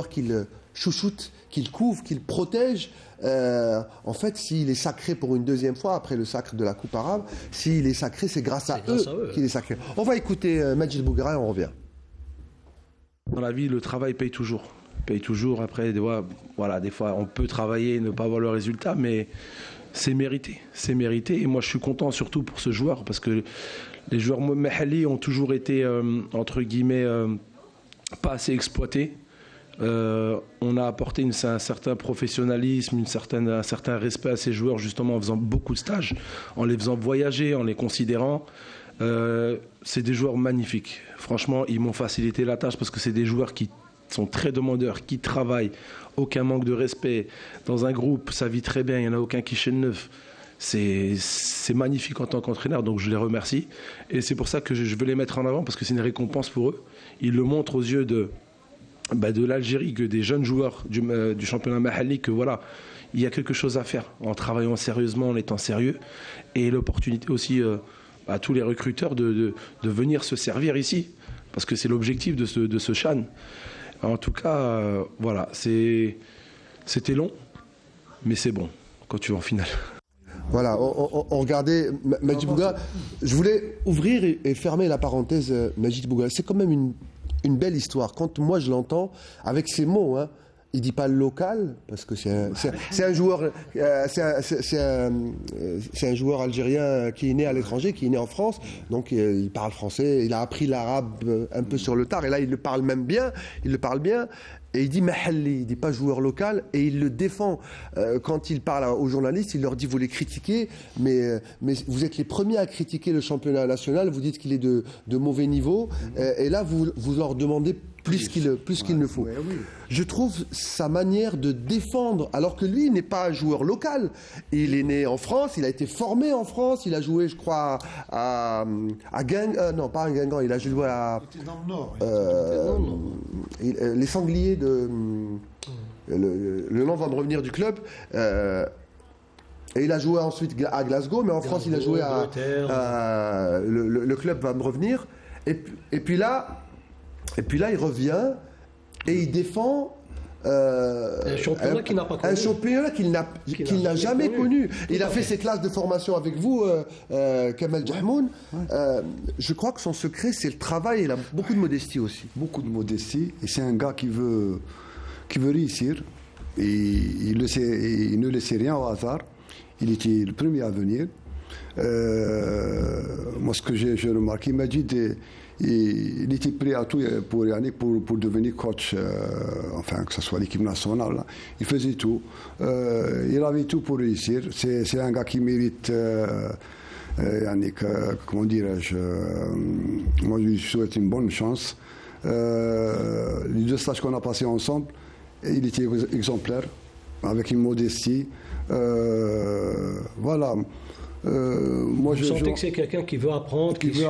qu'il chouchoute, qu'il couvre, qu'il protège. En fait, s'il est sacré pour une deuxième fois, après le sacre de la Coupe arabe, s'il est sacré, c'est grâce à eux qu'il est sacré. On va écouter Majid Bouguera et on revient. Dans la vie, le travail paye toujours. Après, des fois, on peut travailler et ne pas avoir le résultat, mais c'est mérité. Et moi, je suis content surtout pour ce joueur, parce que les joueurs Mahali ont toujours été, entre guillemets, pas assez exploités. On a apporté un certain professionnalisme, un certain respect à ces joueurs, justement en faisant beaucoup de stages, en les faisant voyager, en les considérant. C'est des joueurs magnifiques. Franchement, ils m'ont facilité la tâche parce que c'est des joueurs qui sont très demandeurs, qui travaillent, aucun manque de respect. Dans un groupe, ça vit très bien, il n'y en a aucun qui chaîne neuf. C'est magnifique en tant qu'entraîneur, donc je les remercie. Et c'est pour ça que je veux les mettre en avant, parce que c'est une récompense pour eux. Ils le montrent aux yeux de l'Algérie, que des jeunes joueurs du championnat mahali, que voilà, il y a quelque chose à faire en travaillant sérieusement, en étant sérieux. Et l'opportunité aussi à tous les recruteurs de venir se servir ici, parce que c'est l'objectif de ce CHAN. En tout cas, voilà, c'était long, mais c'est bon quand tu vas en finale. Voilà, on regardait Majid Bouga. Je voulais ouvrir et fermer la parenthèse Majid Bouga. C'est quand même une belle histoire. Quand moi je l'entends, avec ces mots, hein, il dit pas le local, parce que c'est un joueur, c'est un joueur algérien qui est né à l'étranger, qui est né en France, donc il parle français, il a appris l'arabe un peu sur le tard, et là il le parle même bien, il le parle bien. Et il dit Mahalli, il dit pas joueur local, et il le défend. Quand il parle aux journalistes, il leur dit vous les critiquez, mais vous êtes les premiers à critiquer le championnat national, vous dites qu'il est de mauvais niveau, et là vous leur demandez plus qu'il ne faut. Ouais, oui. Je trouve sa manière de défendre, alors que lui n'est pas un joueur local. Il est né en France, il a été formé en France, il a joué, je crois, à Guingamp, non pas à Guingamp, il a joué à... Il était dans le Nord. Les Sangliers de... Le nom va me revenir du club. Et il a joué ensuite à Glasgow, mais en France il a joué à le club va me revenir. Et puis là, il revient et il défend un championnat qu'il n'a pas connu. Un championnat qu'il n'a jamais connu. Il a fait ses classes de formation avec vous, Kamel Jahmoun. Je crois que son secret, c'est le travail. Il a beaucoup de modestie aussi. Beaucoup de modestie. Et c'est un gars qui veut réussir. Et il ne laissait rien au hasard. Il était le premier à venir. Moi, ce que j'ai remarqué, Majid, il était prêt à tout pour devenir coach, enfin que ce soit l'équipe nationale. Là. Il faisait tout. Il avait tout pour réussir. C'est un gars qui mérite, comment dirais-je, moi je lui souhaite une bonne chance. Les 2 stages qu'on a passés ensemble, il était exemplaire, avec une modestie. Voilà. Moi, vous sentez que c'est quelqu'un qui veut apprendre, qui veut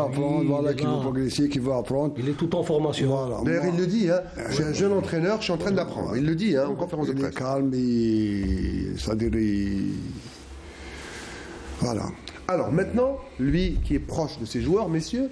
progresser, qui veut apprendre. Il est tout en formation. Voilà. D'ailleurs, il le dit, hein, je suis un jeune entraîneur, je suis en train d'apprendre. Il le dit en conférence de presse. Il est calme, c'est-à-dire, voilà. Alors maintenant, lui qui est proche de ses joueurs, messieurs,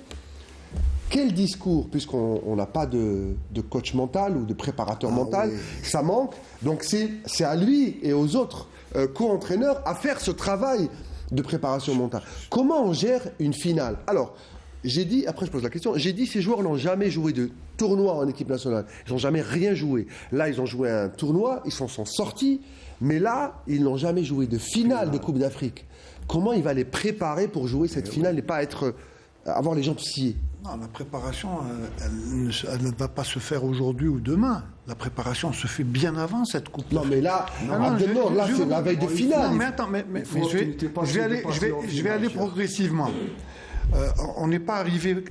quel discours, puisqu'on n'a pas de coach mental ou de préparateur mental, oui. Ça manque. Donc c'est à lui et aux autres co-entraîneurs à faire ce travail de préparation mentale. Comment on gère une finale? Alors, j'ai dit, après je pose la question, j'ai dit ces joueurs n'ont jamais joué de tournoi en équipe nationale. Ils n'ont jamais rien joué. Là, ils ont joué un tournoi, ils s'en sont sortis, mais là, ils n'ont jamais joué de finale de Coupe d'Afrique. Comment il va les préparer pour jouer cette finale et pas avoir les jambes sciées? Non, la préparation, elle ne va pas se faire aujourd'hui ou demain. La préparation se fait bien avant cette coupe. Non, mais là, c'est la veille de finale. Non, mais attends, je vais aller progressivement. On n'est pas arrivé.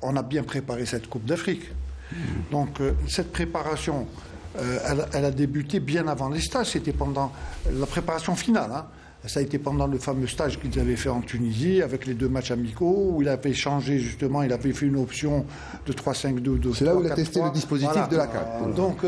On a bien préparé cette Coupe d'Afrique. Donc, cette préparation, elle a débuté bien avant les stages. C'était pendant la préparation finale. Hein. Ça a été pendant le fameux stage qu'ils avaient fait en Tunisie, avec les 2 matchs amicaux, où il avait changé justement, il avait fait une option de 3-5-2. C'est là où il a testé le dispositif de la CAN. Donc,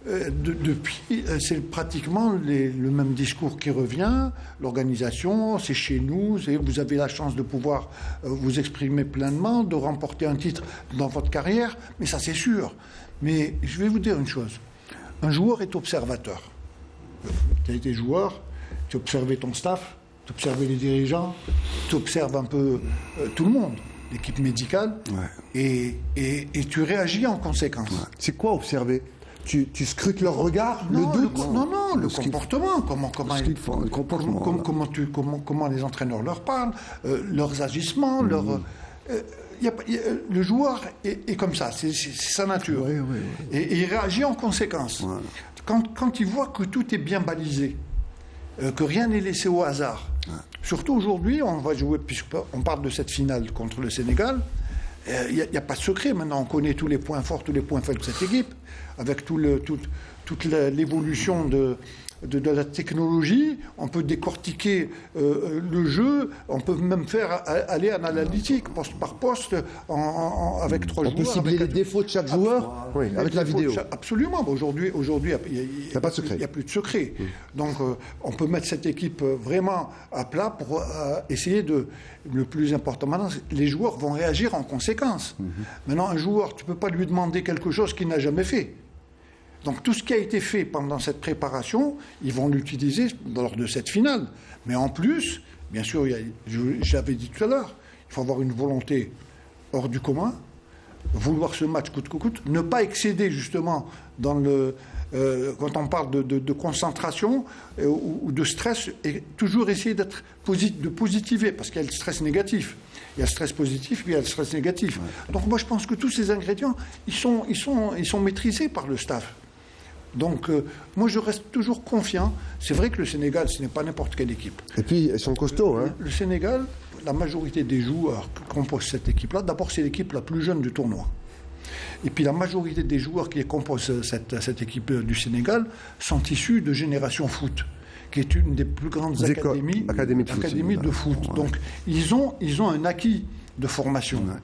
depuis, c'est pratiquement le même discours qui revient. L'organisation, c'est chez nous, vous avez la chance de pouvoir vous exprimer pleinement, de remporter un titre dans votre carrière, mais ça c'est sûr. Mais je vais vous dire une chose, un joueur est observateur. Tu as été joueur, tu observes ton staff, tu observes les dirigeants, tu observes un peu tout le monde, l'équipe médicale, et tu réagis en conséquence. Ouais. C'est quoi observer? Tu scrutes leur regard, le doute? Le comportement. Comment les entraîneurs leur parlent, leurs agissements, le joueur est comme ça, c'est sa nature. Oui. Et il réagit en conséquence. Ouais. Quand il voit que tout est bien balisé, que rien n'est laissé au hasard. Ouais. Surtout aujourd'hui, on va jouer, puisqu'on parle de cette finale contre le Sénégal, Il n'y a pas de secret. Maintenant, on connaît tous les points forts, tous les points faibles de cette équipe, avec toute l'évolution de la technologie. On peut décortiquer le jeu, on peut même faire aller en analytique, poste par poste, avec 3 joueurs. On peut cibler les défauts de chaque joueur avec la vidéo. Absolument. Aujourd'hui, il n'y a pas de secret. Il n'y a plus de secret. Donc, on peut mettre cette équipe vraiment à plat pour essayer de... Le plus important maintenant, les joueurs vont réagir en conséquence. Maintenant, un joueur, tu ne peux pas lui demander quelque chose qu'il n'a jamais fait. Donc tout ce qui a été fait pendant cette préparation, ils vont l'utiliser lors de cette finale. Mais en plus, bien sûr, j'avais dit tout à l'heure, il faut avoir une volonté hors du commun, vouloir ce match coûte que coûte, ne pas excéder justement dans quand on parle de concentration ou de stress, et toujours essayer de positiver, parce qu'il y a le stress négatif. Il y a le stress positif, puis il y a le stress négatif. Donc moi je pense que tous ces ingrédients, ils sont maîtrisés par le staff. Donc, moi, je reste toujours confiant. C'est vrai que le Sénégal, ce n'est pas n'importe quelle équipe. Et puis, ils sont costauds. Hein. Le Sénégal, la majorité des joueurs qui composent cette équipe-là, d'abord, c'est l'équipe la plus jeune du tournoi. Et puis, la majorité des joueurs qui composent cette équipe du Sénégal sont issus de Génération Foot, qui est une des plus grandes académies de foot. Ouais. Donc, ils ont un acquis de formation. Ouais.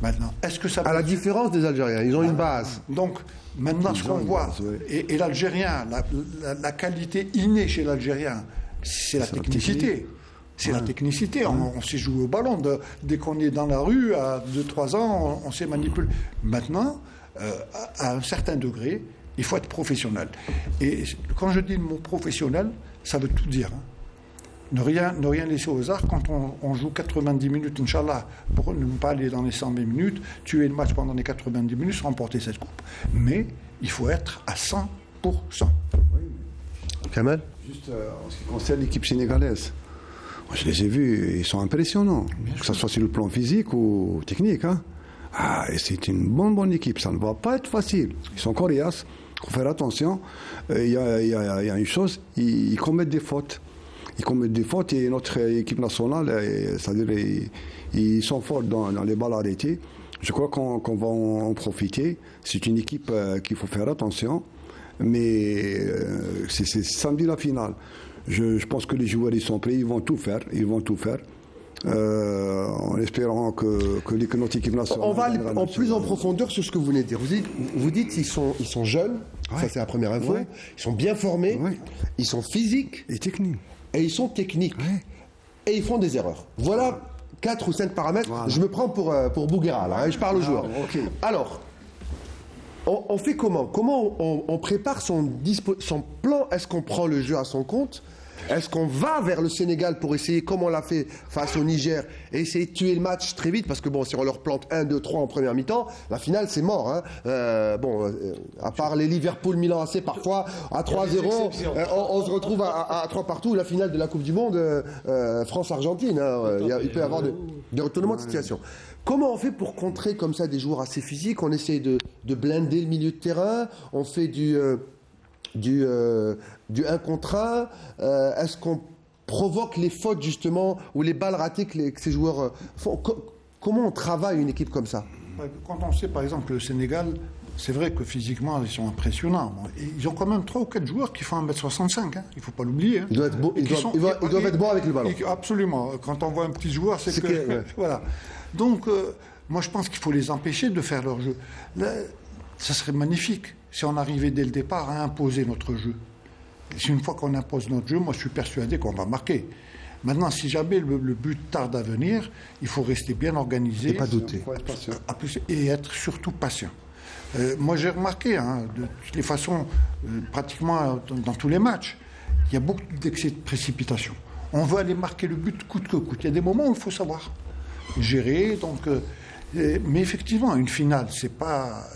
Maintenant, est-ce que ça... À la différence des Algériens, ils ont une base. Donc, maintenant, ce qu'on voit, et l'Algérien, la qualité innée chez l'Algérien, c'est la technicité. C'est la technicité. On sait jouer au ballon. Dès qu'on est dans la rue, à 2-3 ans, on sait manipuler. Maintenant, à un certain degré, il faut être professionnel. Et quand je dis le mot professionnel, ça veut tout dire. Ne rien laisser au hasard. Quand on joue 90 minutes, Inch'Allah, pour ne pas aller dans les 120 minutes, tuer le match pendant les 90 minutes, remporter cette coupe. Mais il faut être à 100%. Kamel ? Juste en ce qui concerne l'équipe sénégalaise, moi, je les ai vus, ils sont impressionnants, que ce soit sur le plan physique ou technique. Hein. Et c'est une bonne équipe, ça ne va pas être facile. Ils sont coriaces, il faut faire attention. Il y a une chose, ils commettent des fautes. Ils commettent des fautes et notre équipe nationale, c'est-à-dire ils sont forts dans les balles arrêtées. Je crois qu'on va en profiter. C'est une équipe qu'il faut faire attention. Mais c'est samedi la finale. Je pense que les joueurs ils sont prêts, ils vont tout faire. En espérant que notre équipe nationale... On va aller plus en profondeur sur ce que vous venez de dire. Vous dites qu'ils sont jeunes, ça c'est la première info. Ils sont bien formés, ils sont physiques et techniques. Et ils sont techniques. Et ils font des erreurs. Voilà 4 ou 5 paramètres. Voilà. Je me prends pour Bouguera, là, je parle aux joueurs. Okay. Alors, on fait comment ? Comment on prépare son plan ? Est-ce qu'on prend le jeu à son compte ? Est-ce qu'on va vers le Sénégal pour essayer, comme on l'a fait face au Niger, et essayer de tuer le match très vite ? Parce que bon, si on leur plante 1, 2, 3 en première mi-temps, la finale, c'est mort. Hein. À part les Liverpool-Milan AC, parfois, à 3-0, on se retrouve à 3 partout. La finale de la Coupe du Monde, France-Argentine. Hein. Il peut y avoir des retournements de situation. Comment on fait pour contrer comme ça des joueurs assez physiques ? On essaie de blinder le milieu de terrain, on fait du 1 contre 1, est-ce qu'on provoque les fautes justement ou les balles ratées que ces joueurs font ? Comment on travaille une équipe comme ça ? Quand on sait par exemple que le Sénégal, c'est vrai que physiquement ils sont impressionnants. Ils ont quand même 3 ou 4 joueurs qui font 1m65, hein. Il ne faut pas l'oublier. Hein. Ils doivent être bons avec le ballon. Absolument. Quand on voit un petit joueur, c'est que... Ouais. Voilà. Donc, moi je pense qu'il faut les empêcher de faire leur jeu. Là, ça serait magnifique si on arrivait dès le départ à imposer notre jeu. Et une fois qu'on impose notre jeu, moi je suis persuadé qu'on va marquer. Maintenant, si jamais le but tarde à venir, il faut rester bien organisé. Et pas douter. Il faut être patient. Et être surtout patient. Moi j'ai remarqué, hein, de toutes les façons, pratiquement dans tous les matchs, il y a beaucoup d'excès de précipitation. On veut aller marquer le but coûte que coûte. Il y a des moments où il faut savoir gérer, donc... mais effectivement, une finale, c'est pas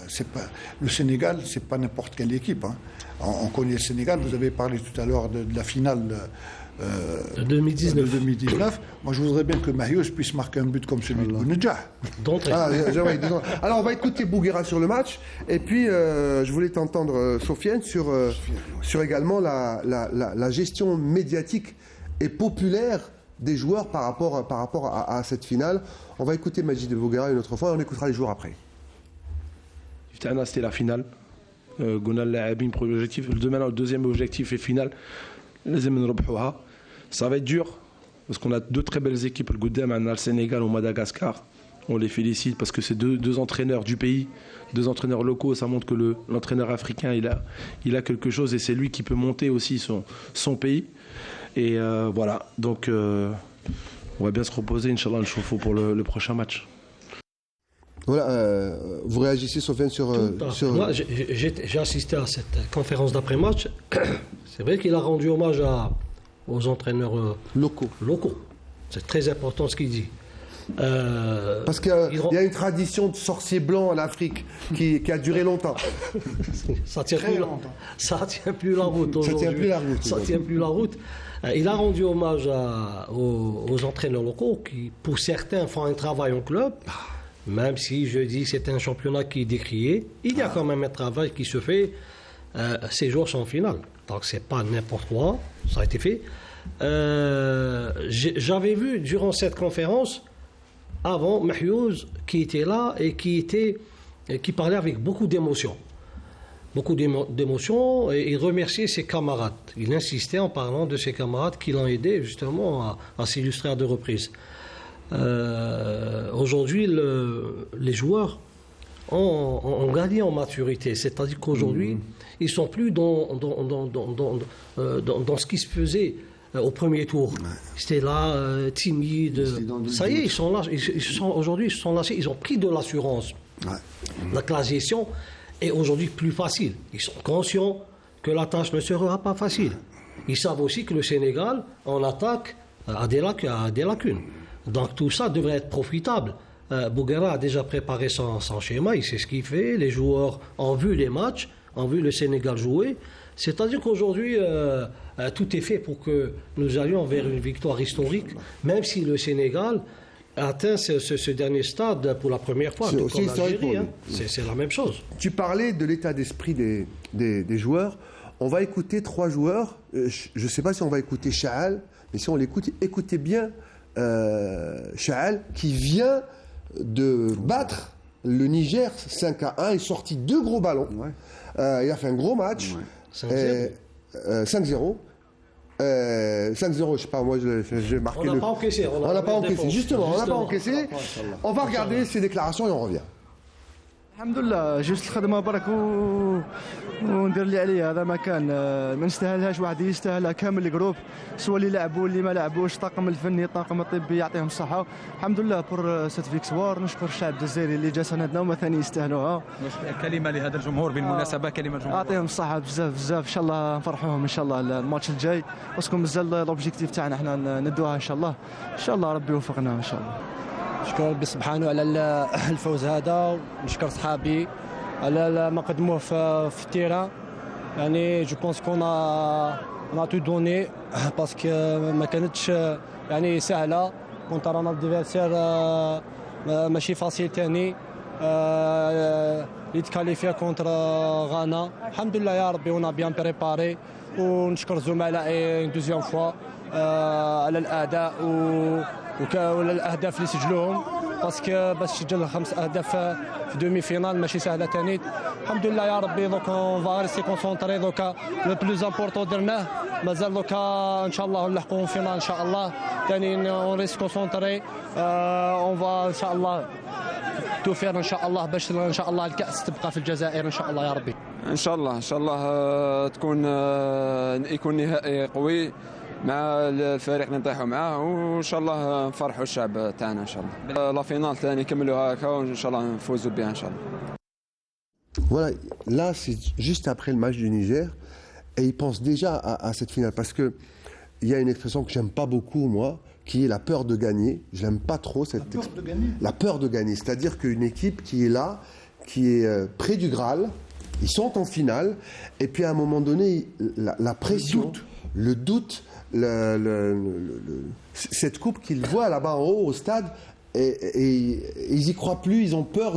le Sénégal, c'est pas n'importe quelle équipe. Hein. On connaît le Sénégal. Vous avez parlé tout à l'heure de la finale de 2019. Moi, je voudrais bien que Mahious puisse marquer un but comme celui de Bounedjah. Alors, on va écouter Bouguera sur le match, et puis je voulais t'entendre, Sofiane, sur également la gestion médiatique et populaire des joueurs par rapport à cette finale. On va écouter Majid Bouguera une autre fois et on écoutera les joueurs après. C'était la finale. قلنا اللاعبين premier objectif. Le deuxième objectif et finale. لازم نربحوها. Ça va être dur parce qu'on a deux très belles équipes. Le Goudem, on a le Sénégal au Madagascar. On les félicite parce que c'est deux entraîneurs du pays, deux entraîneurs locaux. Ça montre que l'entraîneur africain, il a quelque chose et c'est lui qui peut monter aussi son pays. Et voilà, donc on va bien se reposer, Inch'Allah, le chauffe pour le prochain match. Voilà, vous réagissez, Sofiane, sur... Moi, j'ai assisté à cette conférence d'après-match. C'est vrai qu'il a rendu hommage aux entraîneurs locaux. C'est très important ce qu'il dit. Parce qu'il y a une tradition de sorcier blanc en Afrique qui a duré longtemps. Ça tient plus la route aujourd'hui. Ça tient plus la route. Il a rendu hommage aux entraîneurs locaux qui, pour certains, font un travail en club. Même si je dis que c'est un championnat qui est décrié, il y a quand même un travail qui se fait. Ces joueurs sont en finale. Donc c'est pas n'importe quoi. Ça a été fait. J'avais vu durant cette conférence avant Mahiouz qui était là et qui parlait avec beaucoup d'émotion. Et il remerciait ses camarades. Il insistait en parlant de ses camarades qui l'ont aidé justement à s'illustrer à deux reprises. Aujourd'hui, les joueurs ont gagné en maturité. C'est-à-dire qu'aujourd'hui, ils ne sont plus dans ce qui se faisait au premier tour. C'était là, timide. Ça y est, ils sont là. Aujourd'hui, ils sont lâchés. Ils ont pris de l'assurance. Donc la gestion est aujourd'hui plus facile. Ils sont conscients que la tâche ne sera pas facile. Ils savent aussi que le Sénégal, en attaque, a des lacunes. Donc tout ça devrait être profitable. Bouguera a déjà préparé son schéma, il sait ce qu'il fait. Les joueurs ont vu les matchs, ont vu le Sénégal jouer. C'est-à-dire qu'aujourd'hui, tout est fait pour que nous allions vers une victoire historique, même si le Sénégal atteint ce dernier stade pour la première fois. C'est aussi historique pour lui. C'est la même chose. Tu parlais de l'état d'esprit des joueurs. On va écouter trois joueurs. Je ne sais pas si on va écouter Chaal, mais si on l'écoute, écoutez bien Chaal, qui vient de battre le Niger 5-1. Il est sorti 2 gros ballons. Il a fait un gros match. 5-0. 5-0, je sais pas, moi j'ai marqué. On n'a pas encaissé. On n'a pas encaissé, justement, on n'a pas encaissé. On va regarder ces déclarations et on revient. الحمد لله جبت الخدمه برك وندير اللي عليا. هذا ما كان ما نستاهلهاش واحد يستاهلها كامل الجروب سواء اللي لعبوا واللي ما لعبوش. الطاقم الفني الطاقم الطبي يعطيهم الصحه. الحمد لله بور سيت فيكسوار. نشكر الشعب الجزائري اللي جا ساندنا وما ثاني يستاهلوها. كلمه لهذا الجمهور بالمناسبه. كلمه الجمهور يعطيهم الصحه بزاف ان شاء الله نفرحوهم ان شاء الله الماتش الجاي. باسكو مازال لوبجيكتيف تاعنا احنا ندوها ان شاء الله ربي يوفقنا ان شاء الله. نشكر ربي سبحانه على الفوز هذا ونشكر صحابي على ما قدموه في التيران. يعني جو بونس كون انا تو دوني باسكو ما كانتش يعني سهله. كنت رانا ديفيرسير ماشي فاسيل ثاني يتكاليفيا كونتر غانا. الحمد لله يا ربي ونا بيان بريباري. ونشكر زملائي دوزيام فوا على الاداء ولا الاهداف اللي سجلوهم باسكو باش تسجل 5 اهداف في دومي فينال ماشي سهله ثاني. الحمد لله يا ربي. دوك اون فا ريستي كونسونطري. دوكا لو بلوز امبورطون درناه. مازال دوكا ان شاء الله نلحقوا فينال ان شاء الله. ثاني اون ريست كونسونطري. اون فا ان شاء الله توفير ان شاء الله باش ان شاء الله الكاس تبقى في الجزائر ان شاء الله يا ربي. ان شاء الله يكون نهائي قوي مع الفريق اللي نطيحوا معاه. وان شاء الله نفرحوا الشعب تاعنا ان شاء الله. لا فينال ثاني نكملوها هكا وان شاء الله نفوزوا بها ان شاء الله. Voilà, là c'est juste après le match du Niger et il pense déjà à cette finale parce que il y a une expression que j'aime pas beaucoup moi, qui est la peur de gagner. Je l'aime pas trop cette expression. La peur de gagner, c'est-à-dire qu'une équipe qui est là, qui est près du Graal, ils sont en finale et puis à un moment donné la pression, le doute, cette coupe qu'ils voient là-bas en haut au stade et ils y croient plus, ils ont peur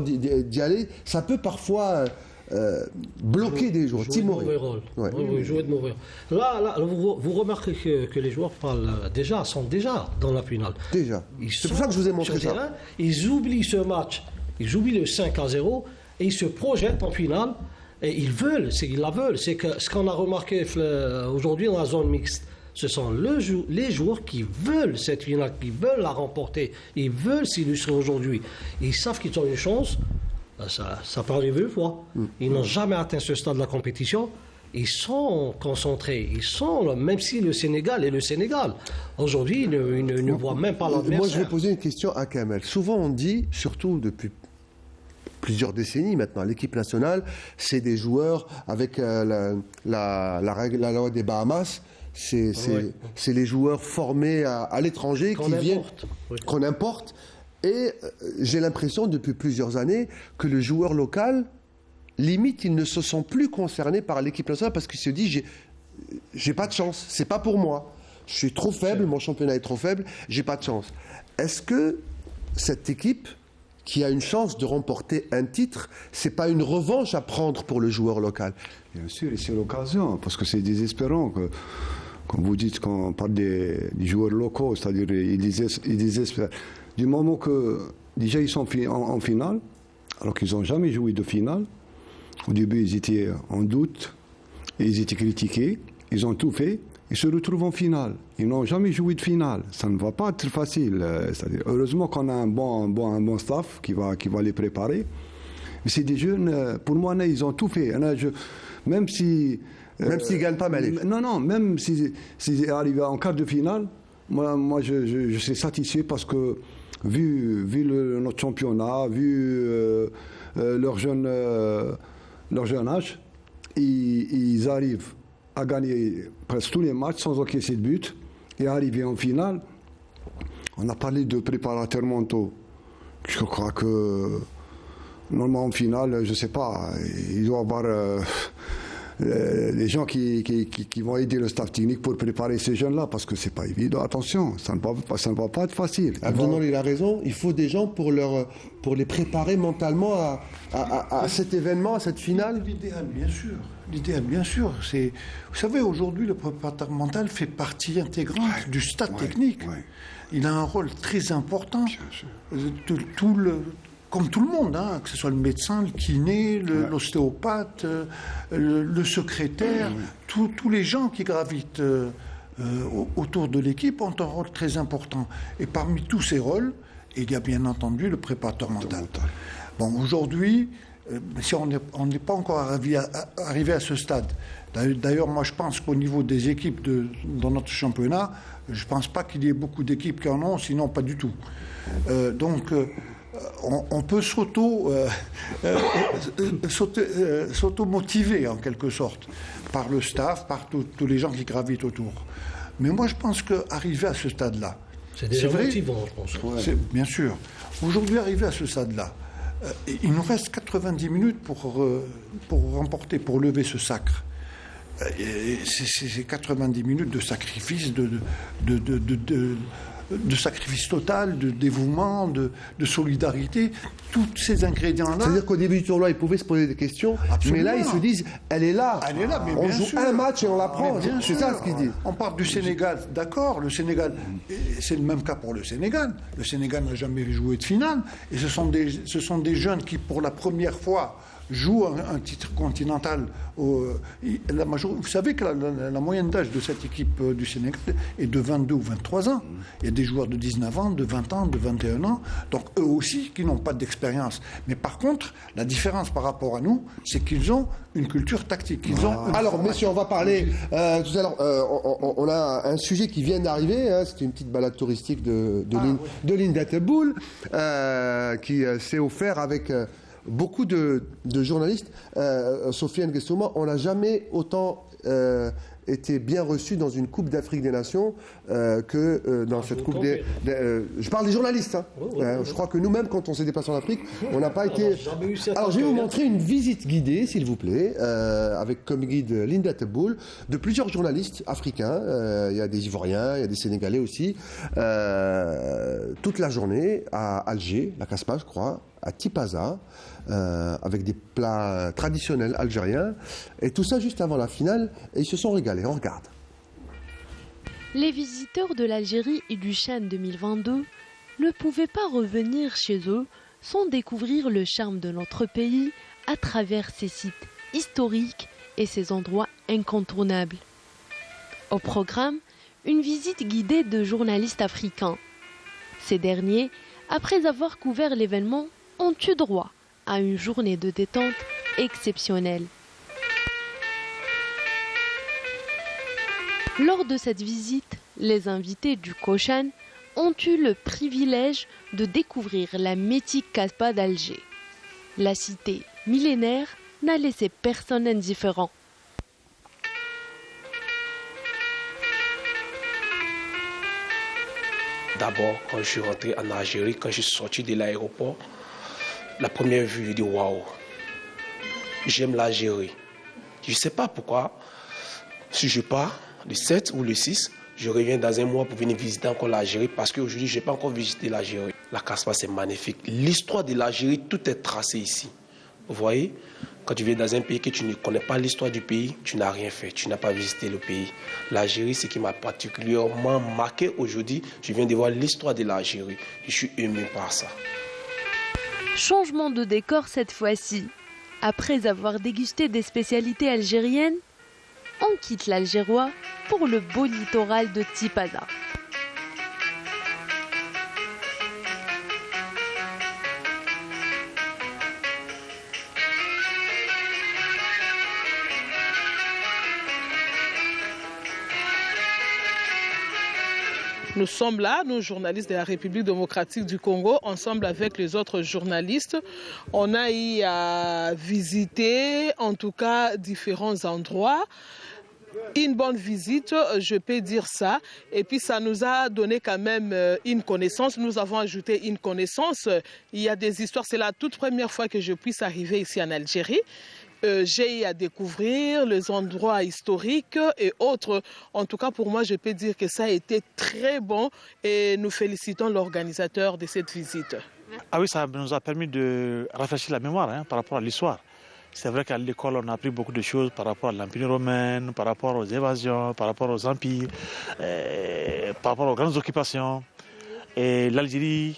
d'y aller. Ça peut parfois bloquer des joueurs, timorer. Ouais. Oui, jouer de mauvais rôle. Là, vous remarquez que les joueurs sont déjà dans la finale. Déjà. C'est pour ça que je vous ai montré ça. Terrain, ils oublient ce match, ils oublient le 5-0 et ils se projettent en finale. Et ils la veulent. C'est que ce qu'on a remarqué aujourd'hui dans la zone mixte, ce sont les joueurs qui veulent cette finale, qui veulent la remporter. Ils veulent s'illustrer aujourd'hui. Ils savent qu'ils ont une chance. Ça peut arriver une fois. Ils n'ont jamais atteint ce stade de la compétition. Ils sont concentrés. Ils sont, même si le Sénégal est le Sénégal. Aujourd'hui, ils ne voient même pas l'adversaire. Moi, je vais poser une question à Kamel. Souvent, on dit, surtout depuis plusieurs décennies maintenant, l'équipe nationale, c'est des joueurs avec la loi des Bahamas. C'est les joueurs formés à l'étranger qu'on importe. Et j'ai l'impression depuis plusieurs années que le joueur local, limite, ils ne se sont plus concernés par l'équipe nationale parce qu'il se dit j'ai pas de chance, c'est pas pour moi. Je suis trop faible, mon championnat est trop faible, j'ai pas de chance. Est-ce que cette équipe qui a une chance de remporter un titre, c'est pas une revanche à prendre pour le joueur local? Bien sûr, et c'est l'occasion, parce que c'est désespérant que, comme vous dites, quand on parle des joueurs locaux, c'est-à-dire ils désespèrent. Du moment que déjà ils sont en finale, alors qu'ils n'ont jamais joué de finale, au début ils étaient en doute, ils étaient critiqués, ils ont tout fait, ils se retrouvent en finale. Ils n'ont jamais joué de finale. Ça ne va pas être facile. C'est-à-dire, heureusement qu'on a un bon staff qui va les préparer. Mais c'est des jeunes, pour moi, ils ont tout fait. Même s'ils ne gagnent pas mal. Non, même s'ils arrivent en quart de finale, moi je suis satisfait parce que, vu notre championnat, vu leur jeune âge, ils arrivent à gagner presque tous les matchs sans encaisser de but et arriver en finale. On a parlé de préparateurs mentaux. Je crois que normalement en finale, je ne sais pas, il doit y avoir les gens qui vont aider le staff technique pour préparer ces jeunes-là, parce que c'est pas évident. Attention, ça ne va pas être facile. Abdel, il a raison. Il faut des gens pour les préparer mentalement à cet événement, à cette finale. L'idéal, bien sûr. Vous savez, aujourd'hui, le préparateur mental fait partie intégrante du staff technique. Ouais. Il a un rôle très important. Comme tout le monde, que ce soit le médecin, le kiné, l'ostéopathe, le secrétaire, tous les gens qui gravitent autour de l'équipe ont un rôle très important. Et parmi tous ces rôles, il y a bien entendu le préparateur mental. Bon, aujourd'hui, si on n'est pas encore arrivé à ce stade, d'ailleurs, moi je pense qu'au niveau des équipes dans notre championnat, je ne pense pas qu'il y ait beaucoup d'équipes qui en ont, sinon pas du tout. On peut s'auto-motiver en quelque sorte par le staff, par tous les gens qui gravitent autour. Mais moi je pense qu'arriver à ce stade-là, c'est déjà motivant, je pense. Bien sûr. Aujourd'hui, arriver à ce stade-là, il nous reste 90 minutes pour lever ce sacre. C'est 90 minutes de sacrifice, de sacrifice total, de dévouement, de solidarité, tous ces ingrédients-là. C'est-à-dire qu'au début du tournoi, ils pouvaient se poser des questions, mais là, ils se disent, elle est là. Mais on joue un match et on la prend. C'est ça ce qu'ils disent. On parle du Sénégal, d'accord, le Sénégal, c'est le même cas pour le Sénégal. Le Sénégal n'a jamais joué de finale, et ce sont des jeunes qui, pour la première fois, jouent un titre continental. Vous savez que la moyenne d'âge de cette équipe du Sénégal est de 22 ou 23 ans. Il y a des joueurs de 19 ans, de 20 ans, de 21 ans. Donc eux aussi qui n'ont pas d'expérience. Mais par contre, la différence par rapport à nous, c'est qu'ils ont une culture tactique. Alors messieurs, on va parler tout à l'heure. On a un sujet qui vient d'arriver. C'était une petite balade touristique de Linda Teboul qui s'est offert avec beaucoup de journalistes. Sofiane Gessouma, on n'a jamais autant été bien reçus dans une Coupe d'Afrique des Nations que dans cette Coupe je parle des journalistes. Hein. Je crois que nous-mêmes, quand on s'est déplacé en Afrique, on n'a pas été... Alors, je vais vous montrer une visite guidée, s'il vous plaît, avec comme guide Linda Teboul, de plusieurs journalistes africains. Il y a des Ivoiriens, il y a des Sénégalais aussi. Toute la journée à Alger, la Casbah, je crois, à Tipaza, avec des plats traditionnels algériens. Et tout ça juste avant la finale. Et ils se sont régalés. On regarde. Les visiteurs de l'Algérie et du CHAN 2022 ne pouvaient pas revenir chez eux sans découvrir le charme de notre pays à travers ses sites historiques et ses endroits incontournables. Au programme, une visite guidée de journalistes africains. Ces derniers, après avoir couvert l'événement, ont eu droit à une journée de détente exceptionnelle. Lors de cette visite, les invités du COCHAN ont eu le privilège de découvrir la mythique Casbah d'Alger. La cité millénaire n'a laissé personne indifférent. D'abord, quand je suis rentré en Algérie, quand je suis sorti de l'aéroport, la première vue, je dis waouh, j'aime l'Algérie. Je ne sais pas pourquoi, si je pars le 7 ou le 6, je reviens dans un mois pour venir visiter encore l'Algérie parce qu'aujourd'hui, je n'ai pas encore visité l'Algérie. La Casbah, c'est magnifique. L'histoire de l'Algérie, tout est tracé ici. Vous voyez, quand tu viens dans un pays que tu ne connais pas l'histoire du pays, tu n'as rien fait, tu n'as pas visité le pays. L'Algérie, ce qui m'a particulièrement marqué aujourd'hui, je viens de voir l'histoire de l'Algérie. Je suis ému par ça. Changement de décor cette fois-ci. Après avoir dégusté des spécialités algériennes, on quitte l'Algérois pour le beau littoral de Tipaza. Nous sommes là, nous journalistes de la République démocratique du Congo, ensemble avec les autres journalistes. On a eu à visiter, en tout cas, différents endroits. Une bonne visite, je peux dire ça. Et puis ça nous a donné quand même une connaissance. Nous avons ajouté une connaissance. Il y a des histoires. C'est la toute première fois que je puisse arriver ici en Algérie. J'ai à découvrir les endroits historiques et autres. En tout cas, pour moi, je peux dire que ça a été très bon et nous félicitons l'organisateur de cette visite. Ah oui, ça nous a permis de rafraîchir la mémoire par rapport à l'histoire. C'est vrai qu'à l'école, on a appris beaucoup de choses par rapport à l'Empire romain, par rapport aux évasions, par rapport aux empires, par rapport aux grandes occupations. Et l'Algérie,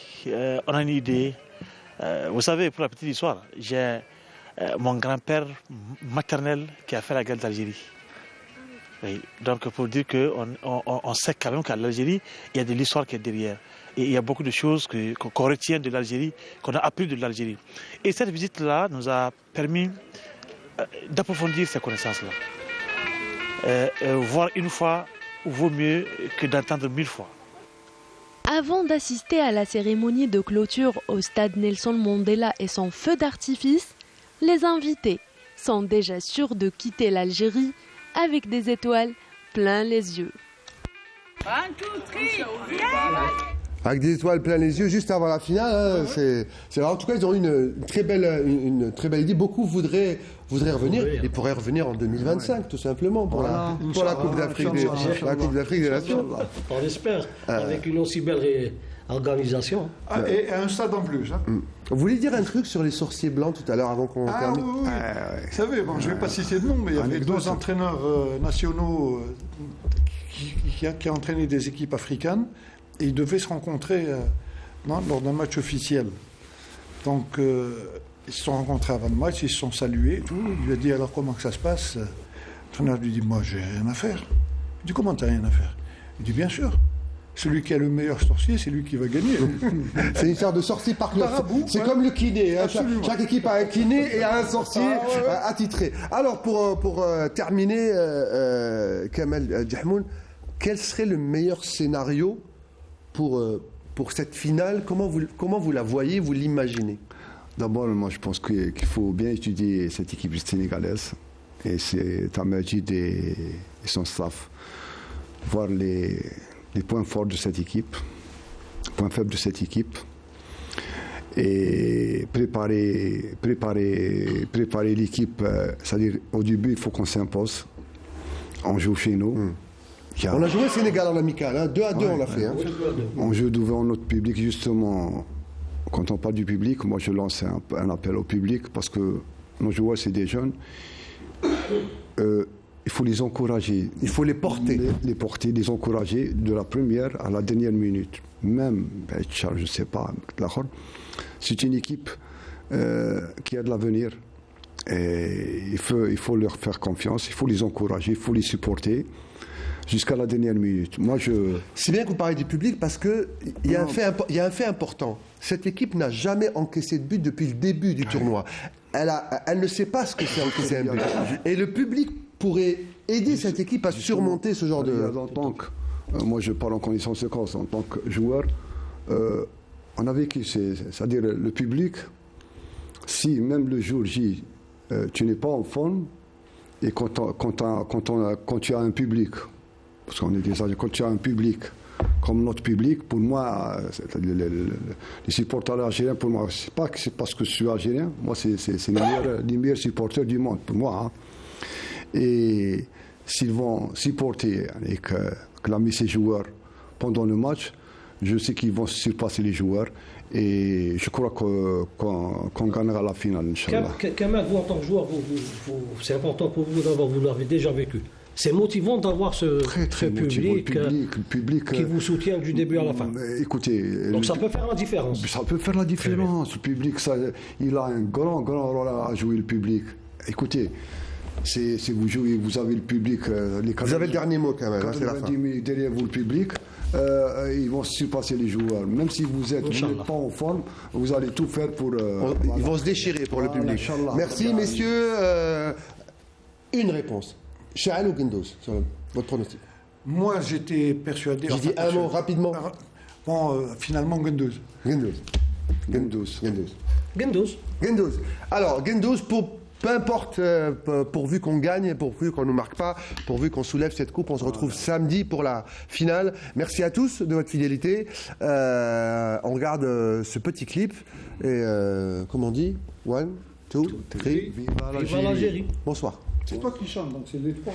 on a une idée. Vous savez, pour la petite histoire, j'ai mon grand-père maternel qui a fait la guerre d'Algérie. Oui, donc pour dire qu'on sait quand même qu'à l'Algérie, il y a de l'histoire qui est derrière. Et il y a beaucoup de choses qu'on retient de l'Algérie, qu'on a appris de l'Algérie. Et cette visite-là nous a permis d'approfondir ces connaissances-là. Voir une fois vaut mieux que d'entendre 1000 fois. Avant d'assister à la cérémonie de clôture au stade Nelson Mandela et son feu d'artifice, les invités sont déjà sûrs de quitter l'Algérie avec des étoiles plein les yeux. 1, 2, 3, yeah! Avec des étoiles plein les yeux juste avant la finale. Hein, en tout cas, ils ont une très belle idée. Beaucoup voudraient revenir. Ils pourraient revenir en 2025, tout simplement, pour la Coupe d'Afrique des Nations. On espère, avec une aussi belle organisation. Et un stade en plus. Hein. Vous voulez dire un truc sur les sorciers blancs tout à l'heure, avant qu'on termine? Oui. Vous savez, je ne vais pas citer de nom, mais il y avait 2 entraîneurs nationaux qui ont entraîné des équipes africaines. Et ils devaient se rencontrer lors d'un match officiel. Donc, ils se sont rencontrés avant le match, ils se sont salués et tout. Il lui a dit, alors comment que ça se passe? L'entraîneur lui dit, moi, j'ai rien à faire. Il dit, comment t'as rien à faire? Il dit, bien sûr. Celui qui a le meilleur sorcier, c'est lui qui va gagner. C'est une sorte de sorcier par club. C'est comme le kiné. Hein. Chaque équipe a un kiné et a un sorcier attitré. Alors, pour terminer, Kamel Djahmoun, quel serait le meilleur scénario pour cette finale? Comment vous la voyez, vous l'imaginez? D'abord, moi, je pense qu'il faut bien étudier cette équipe sénégalaise. Et c'est Tamaji et son staff, voir les points forts de cette équipe, points faibles de cette équipe, et préparer l'équipe. C'est-à-dire, au début, il faut qu'on s'impose. On joue chez nous. On a joué Sénégal en amical, hein. 2-2 on l'a fait. Hein. On joue devant notre public, justement. Quand on parle du public, moi je lance un appel au public parce que nos joueurs, c'est des jeunes. Il faut les encourager. Il faut les porter. Les porter, les encourager de la première à la dernière minute. Même, je ne sais pas, c'est une équipe qui a de l'avenir. Et il faut leur faire confiance, il faut les encourager, il faut les supporter jusqu'à la dernière minute. C'est bien que vous parlez du public parce qu'il y a un fait important. Cette équipe n'a jamais encaissé de but depuis le début du tournoi. Elle ne sait pas ce que c'est encaisser un but. Et le public pourrait aider cette équipe à surmonter ce genre de... Moi, je parle en connaissance de cause. En tant que joueur, on a vécu, c'est-à-dire le public, si même le jour J, tu n'es pas en forme, et quand tu as un public, parce qu'on est des âges, quand tu as un public comme notre public, pour moi, les supporters algériens, pour moi, c'est pas que c'est parce que je suis algérien, moi, c'est les meilleurs supporters du monde, pour moi. Hein. Et s'ils vont supporter et clamer ces joueurs pendant le match, je sais qu'ils vont surpasser les joueurs et je crois qu'on gagnera la finale, Inch'Allah. Kamal, vous en tant que joueur, c'est important pour vous d'avoir, vous l'avez déjà vécu. C'est motivant d'avoir ce public qui vous soutient du début à la fin. Écoutez, donc ça peut faire la différence. Ça peut faire la différence. Le public, il a un grand rôle à jouer, le public. Écoutez, si vous jouez, vous avez le public. Vous avez le dernier mot quand même. 90 minutes derrière vous, le public. Ils vont surpasser les joueurs. Même si vous n'êtes pas en forme, vous allez tout faire pour... Ils vont se déchirer pour le public. Merci messieurs. Une réponse. Chahal ou Guendouzi, sur votre pronostic? Moi, j'étais persuadé... J'ai dit un mot rapidement. Bon, finalement, Guendouzi. Guendouzi. Alors, Guendouzi, peu importe, pourvu qu'on gagne, pourvu qu'on ne nous marque pas, pourvu qu'on soulève cette coupe, on se retrouve samedi pour la finale. Merci à tous de votre fidélité. On regarde ce petit clip et, comme on dit, 1, 2, 3, viva l'Algérie. Bonsoir. C'est toi qui chantes, donc c'est les trois.